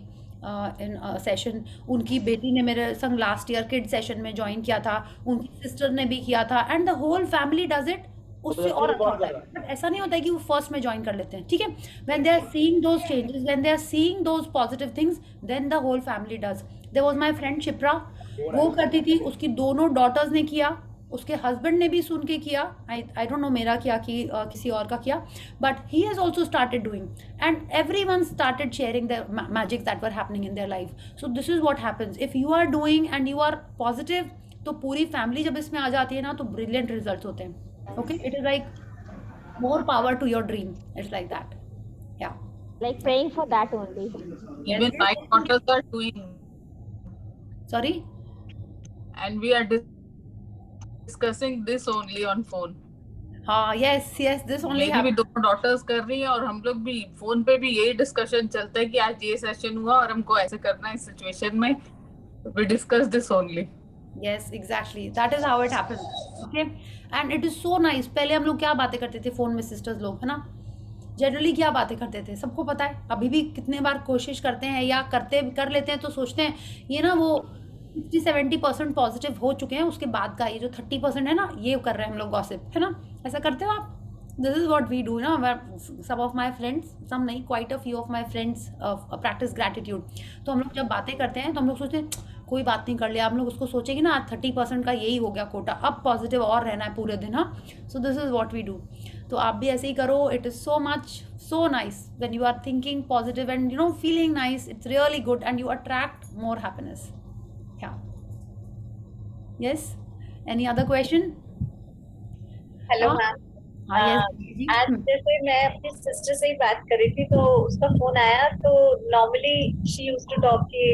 in session, उनकी बेटी ने मेरे संग लास्ट ईयर किड सेशन में ज्वाइन किया था, उनकी सिस्टर ने भी किया था, and the whole family does it उससे और अच्छा होता है। बट ऐसा नहीं होता है कि वो फर्स्ट में ज्वाइन कर लेते हैं, ठीक है। When they are seeing those changes, when they are seeing those positive things, then the whole family does. There was my friend Shipra, वो करती थी, उसकी दोनों डॉटर्स ने किया, उसके हस्बैंड ने भी सुन के किया, आई डोंट नो मेरा क्या कि किसी और का किया, but he has also started doing and everyone started sharing the magic that were happening in their life. So this is what happens if you are doing and you are positive, तो पूरी family जब इसमें आ जाती है ना, तो brilliant result होते हैं। Okay, it is like more power to your dream, it's like that, yeah, like praying for that only. Even my daughters are doing, sorry, and we are discussing this only on phone. हाँ, yes, this only मेरी भी दोनों daughters कर रही हैं और हम लोग भी फोन पे भी यही डिस्कशन चलता है कि आज ये सेशन हुआ और हमको ऐसे करना है इस सिचुएशन में, we discuss this only. Yes, exactly, that is how it happens. Okay, and it is so nice. पहले हम लोग क्या बातें करते थे फोन में, सिस्टर्स लोग, है ना, जनरली क्या बातें करते थे सबको पता है। अभी भी कितने बार कोशिश करते हैं या कर लेते हैं तो सोचते हैं ये ना वो 60-70% पॉजिटिव हो चुके हैं, उसके बाद का ये जो 30% है ना, ये कर रहे हैं हम लोग गॉसिप, है ना, ऐसा करते हो आप। This is what we do ना, some of my friends, some नहीं, quite a few of my friends practise gratitude. तो हम लोग जब बातें करते हैं तो हम लोग सोचते हैं कोई बात नहीं, कर लिया, हम लोग उसको सोचेंगे ना 30% का यही हो गया कोटा, अब पॉजिटिव और रहना है पूरे दिन। हाँ, so this is what we do. तो आप भी ऐसे ही करो। It is so much so nice when you are thinking positive and you know feeling nice, it's really good and you attract more happiness. Yeah. Yes. Any other question? Hello ma'am, आज जैसे मैं अपनी sister से ही बात कर रही थी तो उसका फोन आया, तो normally she used to talk कि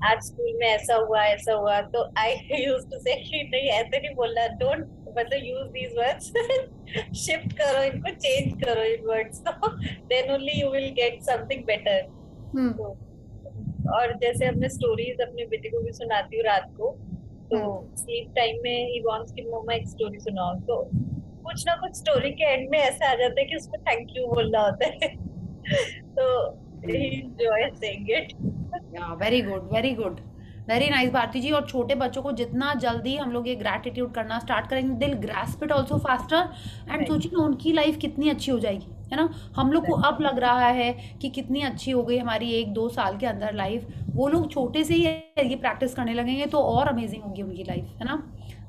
आज स्कूल में ऐसा हुआ, तो आई यूज्ड टू से कि नहीं ऐसे नहीं बोलना, डोंट मतलब यूज दीज वर्ड्स, शिफ्ट करो इनको, चेंज करो इन वर्ड्स को, then only you will get something better. और जैसे हमने स्टोरीज अपने बेटे को भी सुनाती हूँ रात को, तो स्लीप टाइम में ही वांट्स कि मम्मा एक स्टोरी सुनाओ, तो कुछ ना कुछ स्टोरी के एंड में ऐसा आ जाता है कि उसको थैंक यू बोलना होता है, तो he enjoy saying it. Very good, very good, very nice Bharti ji. और छोटे बच्चों को जितना जल्दी हम लोग ये ग्रैटिट्यूड करना स्टार्ट करेंगे, दिल grasp it also faster, and सोचिए ना उनकी लाइफ कितनी अच्छी हो जाएगी, है ना। हम लोग को अब लग रहा है कि कितनी अच्छी हो गई हमारी 1-2 साल के अंदर लाइफ, वो लोग छोटे से ही ये प्रैक्टिस करने लगेंगे तो और अमेजिंग होगी उनकी लाइफ, है ना।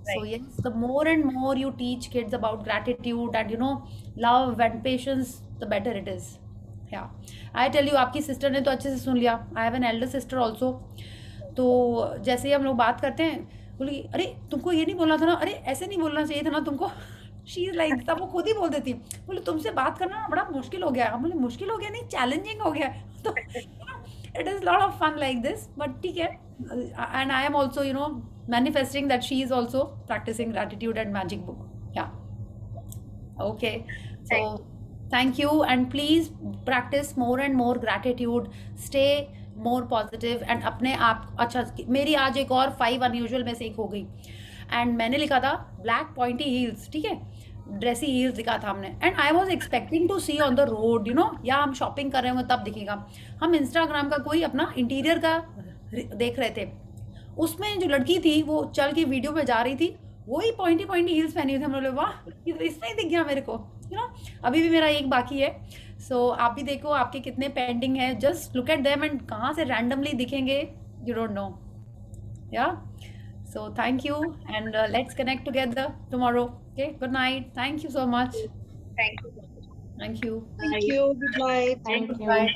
So yes, the more and more you teach kids about gratitude and you no love and patience, the better it is. या आई टेल यू, आपकी सिस्टर ने तो अच्छे से सुन लिया। I have an elder sister also. तो जैसे ही हम लोग बात करते हैं, बोली अरे तुमको ये नहीं बोलना था ना, अरे ऐसे नहीं बोलना चाहिए था ना तुमको, शी इज लाइक, तब वो खुद ही बोल देती, बोले तुमसे बात करना बड़ा मुश्किल हो गया। हम बोले मुश्किल हो गया नहीं, चैलेंजिंग हो गया। तो it is lot of fun like this, but ठीक है। And I am also you know manifesting that she is also practising gratitude and magic book. Yeah okay, so thank you and please practice more and more gratitude, stay more positive and अपने आप। अच्छा, मेरी आज एक और 5 unusual में से एक हो गई, एंड मैंने लिखा था ब्लैक पॉइंटी हील्स, ठीक है, ड्रेसी हील्स लिखा था हमने, and I was expecting to see on the road, you know, या हम शॉपिंग कर रहे होंगे तब दिखेगा। हम इंस्टाग्राम का कोई अपना इंटीरियर का देख रहे थे, उसमें जो लड़की थी वो चल के वीडियो पे जा रही थी, वही पॉइंटी हील्स पहनी हुई थी। हम लोग वाह, ये तो इसमें ही दिख गया मेरे को, यू नो। अभी भी मेरा एक बाकी है, सो आप भी देखो आपके कितने पेंडिंग है, just look at them, and कहाँ से रैंडमली दिखेंगे, यू डोंट नो। या so thank you, and let's connect together tomorrow. Okay, good night, thank you so much. Thank you. Thank you. Thank you. Good night. Thank you. Bye.